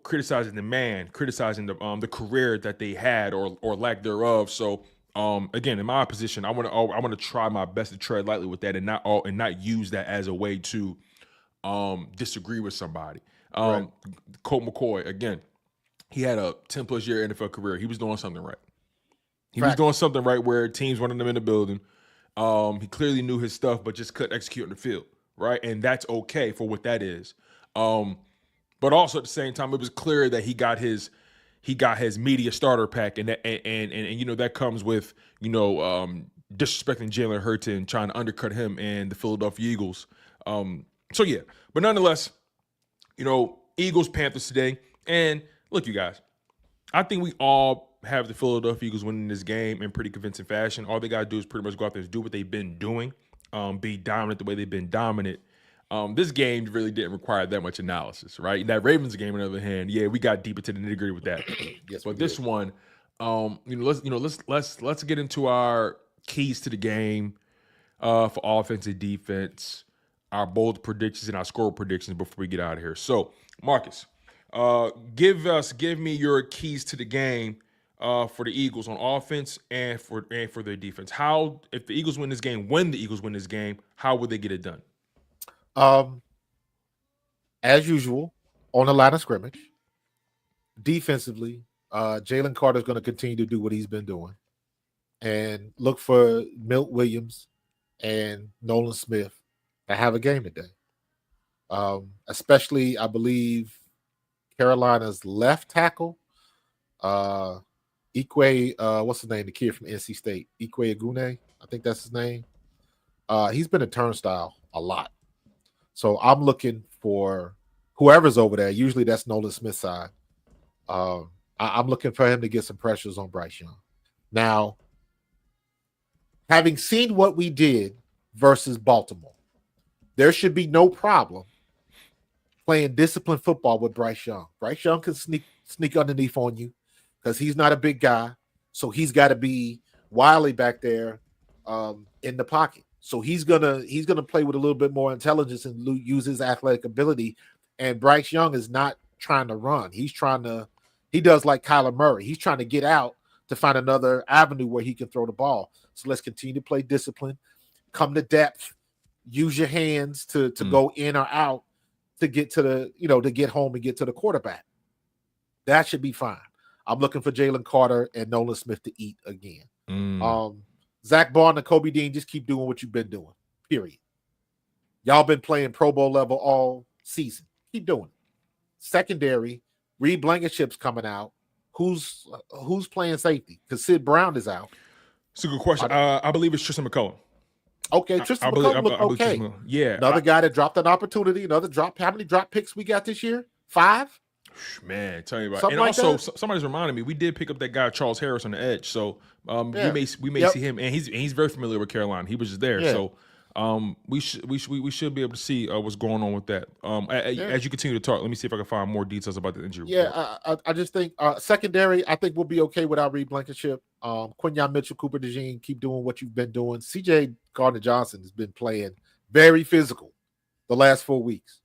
criticizing the man, criticizing the career that they had or lack thereof. So, again, in my position, I want to try my best to tread lightly with that and not use that as a way to disagree with somebody. Right. Colt McCoy, again, he had a 10+ year NFL career. He was doing something right. He Fact. was doing something right where teams wanted him in the building. He clearly knew his stuff, but just couldn't execute on the field, right? And that's okay for what that is. But also at the same time, it was clear that he got his media starter pack, and that comes with disrespecting Jalen Hurts and trying to undercut him and the Philadelphia Eagles. So yeah, but nonetheless, Eagles Panthers today, and look, you guys, I think we all have the Philadelphia Eagles winning this game in pretty convincing fashion. All they got to do is pretty much go out there and do what they've been doing, be dominant the way they've been dominant. This game really didn't require that much analysis, right? That Ravens game, on the other hand, yeah, we got deep into the nitty-gritty with that. Yes, but this one, let's get into our keys to the game for offense and defense, our bold predictions and our score predictions before we get out of here. So, Marcus, give me your keys to the game for the Eagles on offense and for their defense. How, if the Eagles win this game, when the Eagles win this game, how would they get it done? As usual, on the line of scrimmage, defensively, Jalen Carter is going to continue to do what he's been doing, and look for Milt Williams and Nolan Smith to have a game today. Especially, I believe, Carolina's left tackle, Ikwe, what's his name? The kid from NC State, Ikwe Agune, I think that's his name. He's been a turnstile a lot. So I'm looking for whoever's over there. Usually that's Nolan Smith's side. I'm looking for him to get some pressures on Bryce Young. Now, having seen what we did versus Baltimore, there should be no problem playing disciplined football with Bryce Young. Bryce Young can sneak underneath on you because he's not a big guy. So he's got to be wily back there in the pocket. So he's gonna play with a little bit more intelligence and use his athletic ability. And Bryce Young is not trying to run. He does like Kyler Murray. He's trying to get out to find another avenue where he can throw the ball. So let's continue to play discipline, come to depth, use your hands to go in or out to get to the, to get home and get to the quarterback. That should be fine. I'm looking for Jalen Carter and Nolan Smith to eat again. Zach Barr and Nakobe Dean, just keep doing what you've been doing, period. Y'all been playing Pro Bowl level all season. Keep doing it. Secondary, Reed Blankenship's coming out. Who's playing safety? Because Sid Brown is out. It's a good question. I believe it's Tristan McCollum. Okay, Tristan McCollum looked okay. Yeah. Another guy that dropped an opportunity, how many drop picks we got this year? 5? Man, tell you about Something it. And like also, somebody's reminding me, we did pick up that guy Charles Harris on the edge. So we may see him, and he's very familiar with Carolina. He was just there. Yeah. So we should be able to see what's going on with that. As you continue to talk, let me see if I can find more details about the injury. Yeah, I just think secondary, I think we'll be okay without Reed Blankenship. Quinyon Mitchell, Cooper DeJean, keep doing what you've been doing. CJ Gardner-Johnson has been playing very physical the last 4 weeks.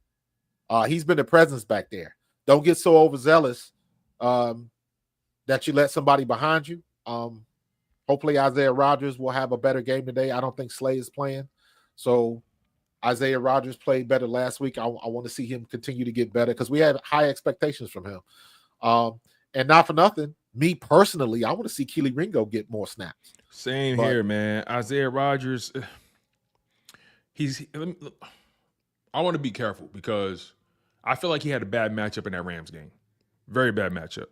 He's been a presence back there. Don't get so overzealous that you let somebody behind you. Hopefully Isaiah Rodgers will have a better game today. I don't think Slay is playing. So Isaiah Rodgers played better last week. I want to see him continue to get better because we have high expectations from him. And not for nothing, me personally, I want to see Keely Ringo get more snaps. Same here, man. Isaiah Rodgers, I want to be careful because I feel like he had a bad matchup in that Rams game. Very bad matchup.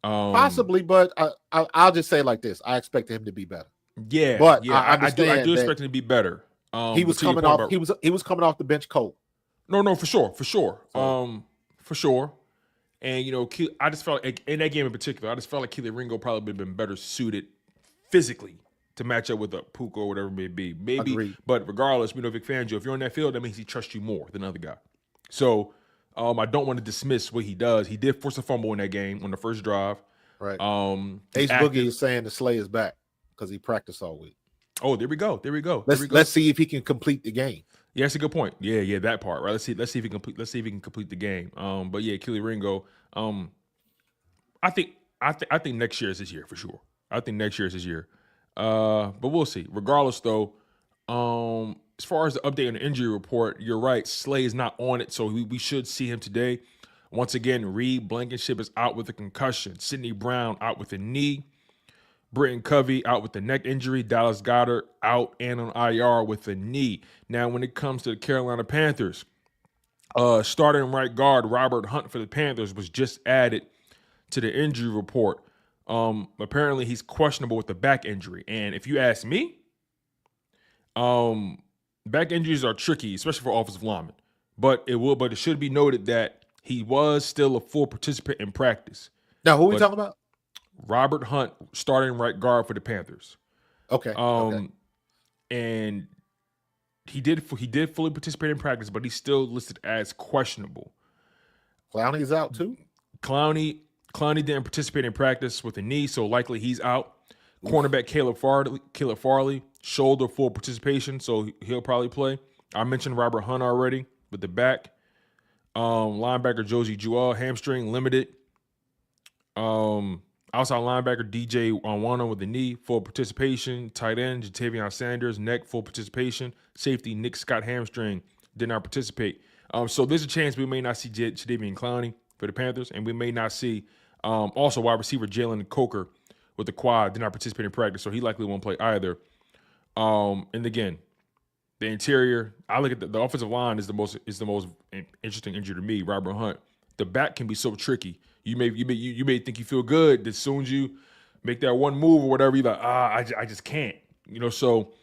Possibly, but I'll just say it like this. I expected him to be better. Yeah, but yeah, I do expect him to be better. He was coming off. He was coming off the bench cold. No, for sure. For sure. And I just felt like in that game in particular, I just felt like Keely Ringo probably would have been better suited physically to match up with a Puka or whatever it may be. Maybe, Agreed. But regardless, Vic Fangio, if you're on that field, that means he trusts you more than the other guy. So I don't want to dismiss what he does. He did force a fumble in that game on the first drive. Right. He's Ace Boogie is saying the Slay is back because he practiced all week. Oh, there we go. Let's see if he can complete the game. Yeah, that's a good point. Yeah, that part, right? Let's see if he can complete the game. But yeah, Keely Ringo. I think next year is his year for sure. I think next year is his year. But we'll see. Regardless, though, as far as the update on the injury report, you're right. Slay is not on it, so we should see him today. Once again, Reed Blankenship is out with a concussion. Sidney Brown out with a knee. Britton Covey out with the neck injury. Dallas Goedert out and on IR with a knee. Now, when it comes to the Carolina Panthers, starting right guard Robert Hunt for the Panthers was just added to the injury report. Apparently, he's questionable with the back injury. And if you ask me, back injuries are tricky, especially for offensive linemen. But it should be noted that he was still a full participant in practice. Now, who are we talking about? Robert Hunt, starting right guard for the Panthers. Okay. And he did fully participate in practice, but he's still listed as questionable. Clowney's out too. Clowney didn't participate in practice with a knee, so likely he's out. Cornerback Caleb Farley, shoulder full participation, so he'll probably play. I mentioned Robert Hunt already with the back. Linebacker Josie Jewell, hamstring limited. Outside linebacker DJ Onwano with the knee, full participation. Tight end Jatavion Sanders, neck, full participation. Safety Nick Scott, hamstring, did not participate. So there's a chance we may not see Jadeveon Clowney for the Panthers, and we may not see also wide receiver Jalen Coker with the quad, did not participate in practice, so he likely won't play either. And again, the interior, I look at the offensive line is the most interesting injury to me. Robert Hunt, the back can be so tricky. You may think you feel good. As soon as you make that one move or whatever, you're like, I just can't. So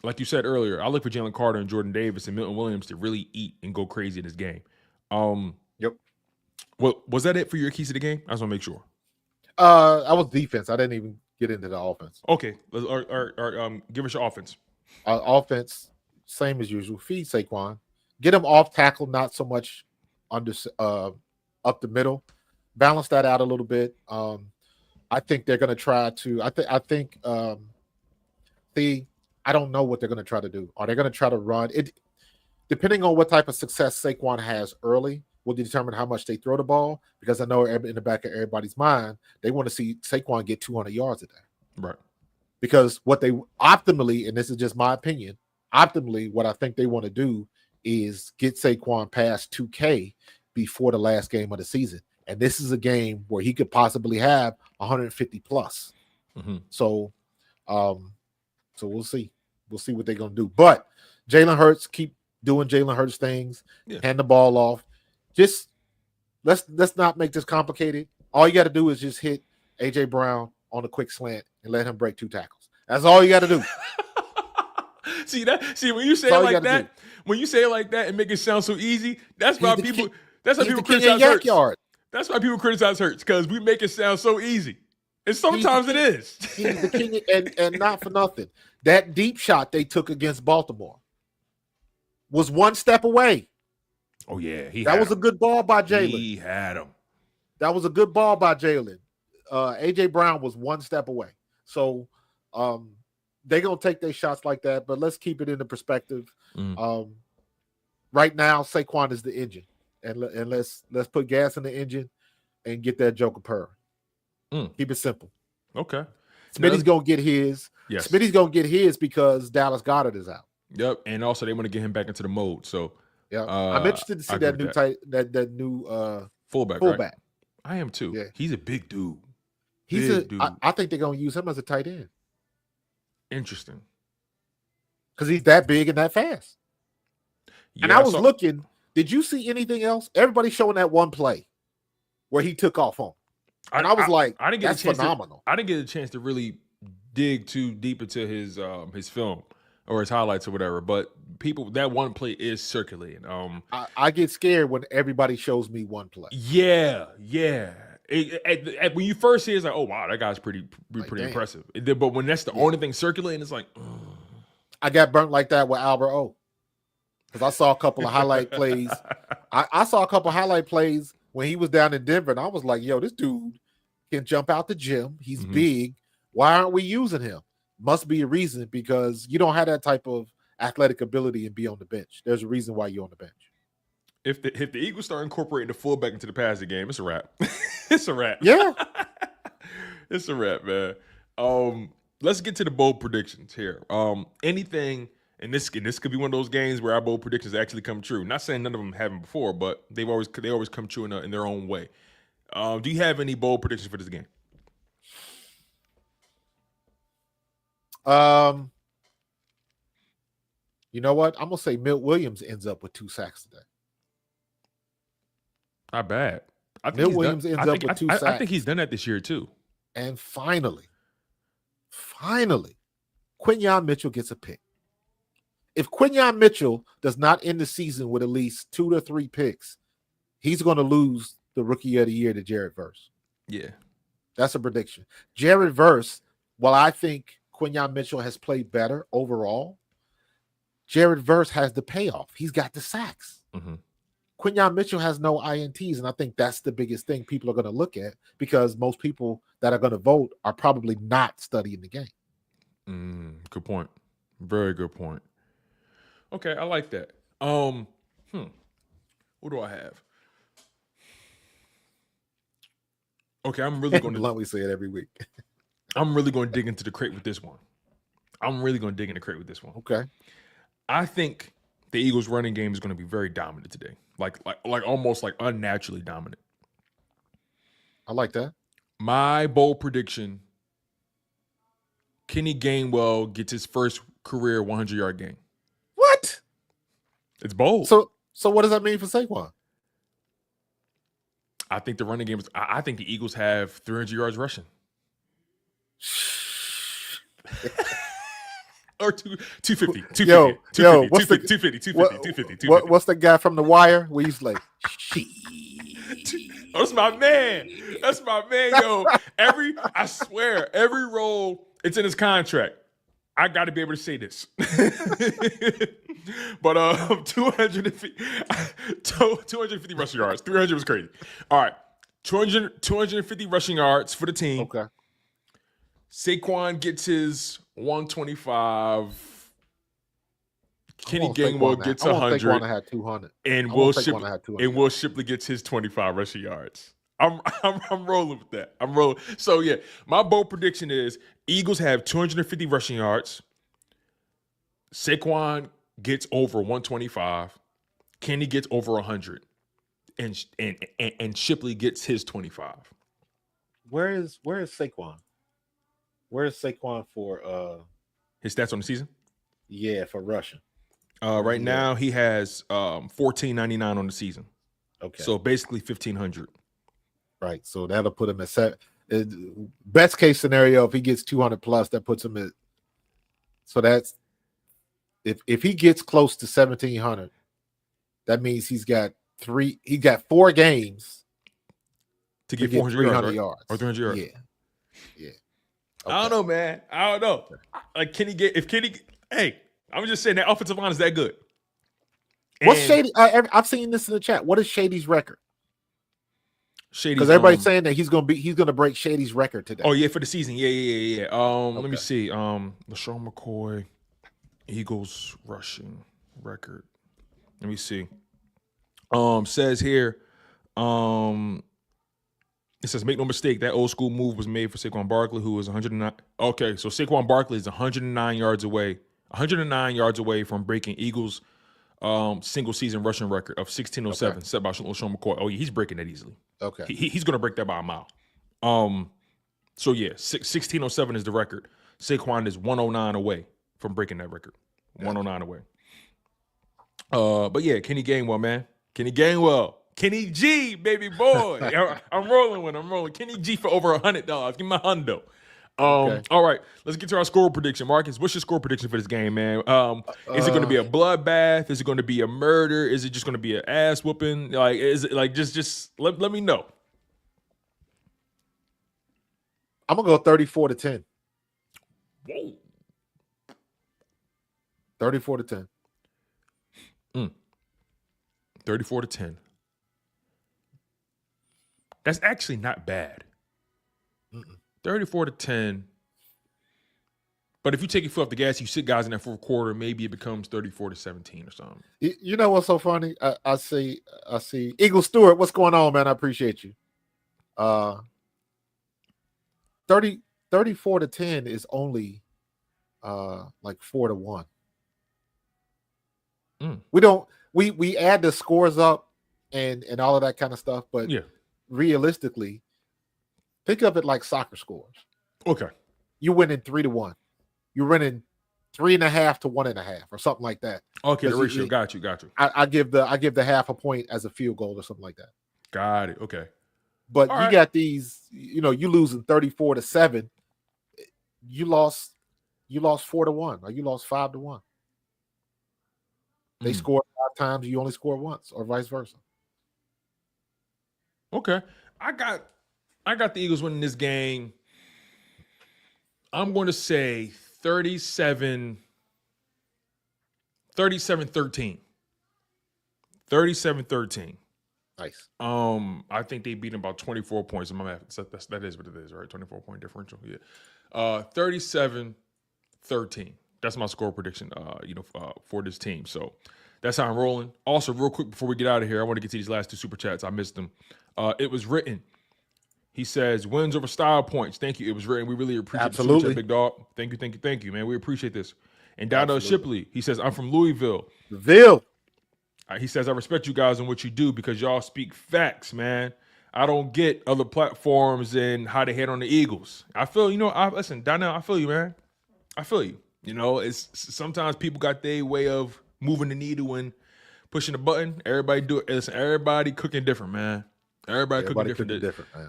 like you said earlier, I look for Jalen Carter and Jordan Davis and Milton Williams to really eat and go crazy in this game. Yep. Well, was that it for your keys to the game? I just want to make sure. I was defense. I didn't even get into the offense. Okay. Give us your offense. Offense, same as usual. Feed Saquon. Get him off tackle, not so much under up the middle. Balance that out a little bit. I think they're going to try to. I think. I don't know what they're going to try to do. Are they going to try to run it? Depending on what type of success Saquon has early, will determine how much they throw the ball. Because I know in the back of everybody's mind, they want to see Saquon get 200 yards a day. Right. Because what they optimally, and this is just my opinion, optimally, what I think they want to do is get Saquon past 2K before the last game of the season. And this is a game where he could possibly have 150 plus. Mm-hmm. So we'll see. We'll see what they're going to do. But Jalen Hurts, keep doing Jalen Hurts things. Yeah. Hand the ball off. Just let's not make this complicated. All you got to do is just hit A.J. Brown on a quick slant and let him break 2 tackles. That's all you got to do. See when you say it like that, when you say it like that and make it sound so easy, that's why people criticize Hurts. Yard. That's why people criticize Hurts, because we make it sound so easy. And sometimes it is. He's the king, and not for nothing. That deep shot they took against Baltimore was 1 step away. Oh, yeah. That was a good ball by Jalen. He had him. That was a good ball by Jalen. A.J. Brown was 1 step away. So they're going to take their shots like that, but let's keep it in the perspective. Right now, Saquon is the engine. And let's put gas in the engine and get that joker purr. Keep it simple. Okay. Smitty's going to get his. Yes. Smitty's going to get his because Dallas Goedert is out. Yep. And also they want to get him back into the mode. So yeah, I'm interested to see that new that new fullback. Right? I am too. Yeah. He's a big dude. Dude. I think they're going to use him as a tight end. Interesting. Because he's that big and that fast. Yeah, and I was looking. Did you see anything else? Everybody's showing that one play where he took off on. And I was like, I didn't get that's phenomenal. I didn't get a chance to really dig too deep into his film or his highlights or whatever. But that one play is circulating. I get scared when everybody shows me one play. Yeah. When you first see it, it's like, oh, wow, that guy's pretty impressive. But when that's the only thing circulating, it's like, I got burnt like that with Albert O. Because I saw a couple of highlight plays. I saw a couple highlight plays when he was down in Denver, and I was like, yo, this dude can jump out the gym. He's big. Why aren't we using him? Must be a reason, because you don't have that type of athletic ability and be on the bench. There's a reason why you're on the bench. If the Eagles start incorporating the fullback into the passing game, it's a wrap. It's a wrap. Yeah. It's a wrap, man. Let's get to the bold predictions here. Anything, and this could be one of those games where our bold predictions actually come true. Not saying none of them haven't before, but they always come true in their own way. Do you have any bold predictions for this game? You know what? I'm gonna say Milt Williams ends up with 2 sacks today. Not bad. Milt Williams ends up with 2 sacks. I think he's done that this year too. And finally, Quinyon Mitchell gets a pick. If Quinyon Mitchell does not end the season with at least 2 to 3 picks, he's going to lose the Rookie of the Year to Jared Verse. Yeah. That's a prediction. Jared Verse, while I think Quinyon Mitchell has played better overall, Jared Verse has the payoff. He's got the sacks. Mm-hmm. Quinyon Mitchell has no INTs, and I think that's the biggest thing people are going to look at, because most people that are going to vote are probably not studying the game. Good point. Very good point. Okay, I like that. What do I have? Okay, I'm really going to. We say it every week. I'm really going to dig into the crate with this one. Okay. I think the Eagles' running game is going to be very dominant today, like almost like unnaturally dominant. I like that. My bold prediction: Kenny Gainwell gets his first career 100-yard game. What? It's bold. So what does that mean for Saquon? I think the running game is. I think the Eagles have 300 yards rushing. Or 250, 250. What's the guy from The Wire where he's like, oh, that's my man. Yo. I swear, every role, it's in his contract. I got to be able to say this. But 250 rushing yards. 300 was crazy. All right. 250 rushing yards for the team. Okay. Saquon gets his 125. Kenny Gainwell gets 100. Saquon had 200. And Will Shipley gets his 25 rushing yards. I'm rolling with that. I'm rolling. So yeah, my bold prediction is Eagles have 250 rushing yards. Saquon gets over 125. Kenny gets over 100. And Shipley gets his 25. Where is Saquon? Where is Saquon for his stats on the season? Yeah, for rushing. Right now he has 1499 on the season. Okay. So basically 1500. Right. So that'll put him at 7. Best case scenario, if he gets 200 plus, that puts him at. So that's if he gets close to 1700, that means he's got 4 games to get 400 yards, right? Or 300 yards. Yeah. Okay. I don't know, man. I don't know. Like hey, I'm just saying that offensive line is that good. What's Shady? I've seen this in the chat. What is Shady's record? Because everybody's saying that he's gonna break Shady's record today. Oh yeah, for the season. Yeah. Let me see. LaShawn McCoy, Eagles rushing record. Let me see. Says here, it says, make no mistake, that old school move was made for Saquon Barkley, who is 109. Okay, so Saquon Barkley is 109 yards away from breaking Eagles' single season rushing record of 1607 set by LaShawn McCoy. Oh yeah, he's breaking that easily. Okay, he's gonna break that by a mile. So yeah, 1607 is the record. Saquon is 109 away from breaking that record. 109 away. But yeah, Kenny Gainwell, man. Kenny G, baby boy. I'm rolling. Kenny G for over $100. Give me my hundo. All right, let's get to our score prediction. Marcus, what's your score prediction for this game, man? Is it going to be a bloodbath? Is it going to be a murder? Is it just going to be an ass whooping? Like, is it like just let me know. I'm gonna go 34-10. Whoa. 34-10. 34-10. That's actually not bad. 34-10. But if you take your foot off the gas, you sit guys in that fourth quarter, maybe it becomes 34-17 or something. You know what's so funny? I see Eagle Stewart. What's going on, man? I appreciate you. 34-10 is only like 4-1. We add the scores up and all of that kind of stuff, but realistically, think of it like soccer scores. Okay. You're winning 3-1. You're winning 3.5 to 1.5 or something like that. Okay, the ratio. Got you. I give the half a point as a field goal or something like that. Got it. Okay. But all you got these, you losing 34-7. You lost 4-1 or you lost 5-1. They scored 5 times, you only score once, or vice versa. Okay. I got the Eagles winning this game. I'm going to say 37-13. 37-13. Nice. I think they beat them about 24 points in my math. That is what it is, right? 24-point differential. Yeah. 37-13. That's my score prediction, for this team. So that's how I'm rolling. Also, real quick before we get out of here, I want to get to these last 2 super chats. I missed them. It was written. He says, wins over style points. Thank you. It was written. We really appreciate the super chat, big dog. Thank you, man. We appreciate this. And Dado Shipley, he says, I'm from Louisville. He says, I respect you guys and what you do because y'all speak facts, man. I don't get other platforms and how they hit on the Eagles. I feel, listen, Donnell, I feel you, man. I feel you. It's sometimes people got their way of moving the needle and pushing the button. Everybody do it. Listen, everybody cooking different, man. Everybody cooking different.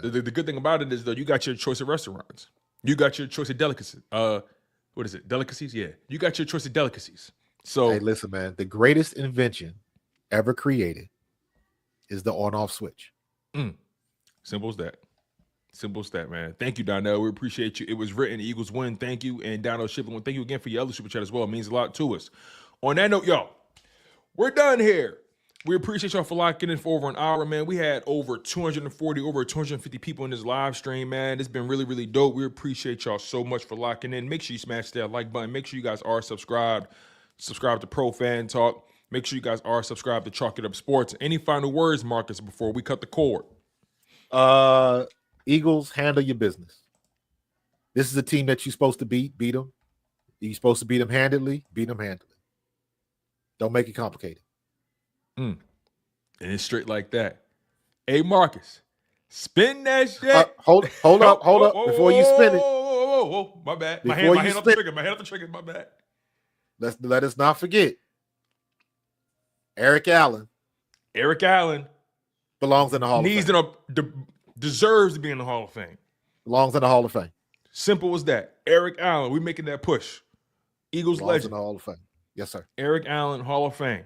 The good thing about it is, though, you got your choice of restaurants. You got your choice of delicacies. What is it? Delicacies? Yeah. You got your choice of delicacies. So, hey, listen, man. The greatest invention ever created is the on-off switch. Simple as that. Simple as that, man. Thank you, Donnell. We appreciate you. It was written. Eagles win. Thank you. And Donnell Shipley, thank you again for your other super chat as well. It means a lot to us. On that note, y'all, we're done here. We appreciate y'all for locking in for over an hour, man. We had over 250 people in this live stream, man. It's been really, really dope. We appreciate y'all so much for locking in. Make sure you smash that like button. Make sure you guys are subscribed. Subscribe to Pro Fan Talk. Make sure you guys are subscribed to Chalk It Up Sports. Any final words, Marcus, before we cut the cord? Eagles, handle your business. This is a team that you're supposed to beat them. You're supposed to beat them handily, Don't make it complicated. And it's straight like that. Hey, Marcus, spin that shit. Hold up. Before you spin it. Whoa. My bad. My hand off the trigger. My bad. Let us not forget. Eric Allen belongs in the Hall of Fame. Deserves to be in the Hall of Fame. Belongs in the Hall of Fame. Simple as that. Eric Allen, we making that push. Eagles belongs legend. In the Hall of Fame. Yes, sir. Eric Allen, Hall of Fame.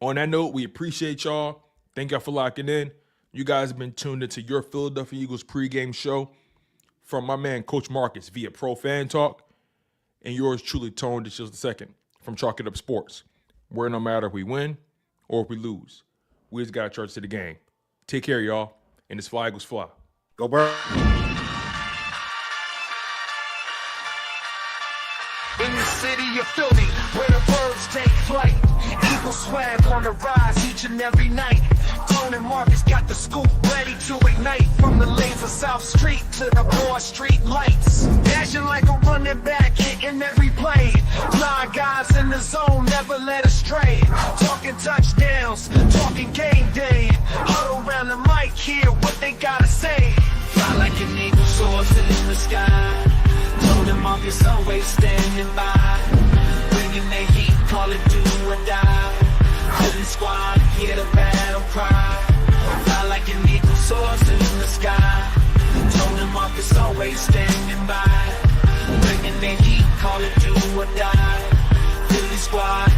On that note, we appreciate y'all. Thank y'all for locking in. You guys have been tuned into your Philadelphia Eagles pregame show from my man, Coach Marcus, via Pro Fan Talk, and yours truly, Tone DeShields II, from Chalk It Up Sports, where no matter if we win or if we lose, we just got to charge to the game. Take care, y'all, and this fly Eagles fly. Go Birds. In the city of Philly, where the birds take flight, Eagle swag on the rise each and every night. Tone and Marcus got the scoop ready to ignite. From the lanes of South Street to the Broad Street lights. Dashing like a running back, hitting every play. 9 guys in the zone, never led astray. Talking touchdowns, talking game day. Huddle around the mic, hear what they gotta say. Fly like an eagle soaring in the sky. Tone and Marcus always standing by. Bringing their heat, call it do or die. Philly squad, hear the battle cry. Fly like an eagle soars in the sky. Tone and Marcus always standing by. Bringing their heat, call it do or die. Philly squad,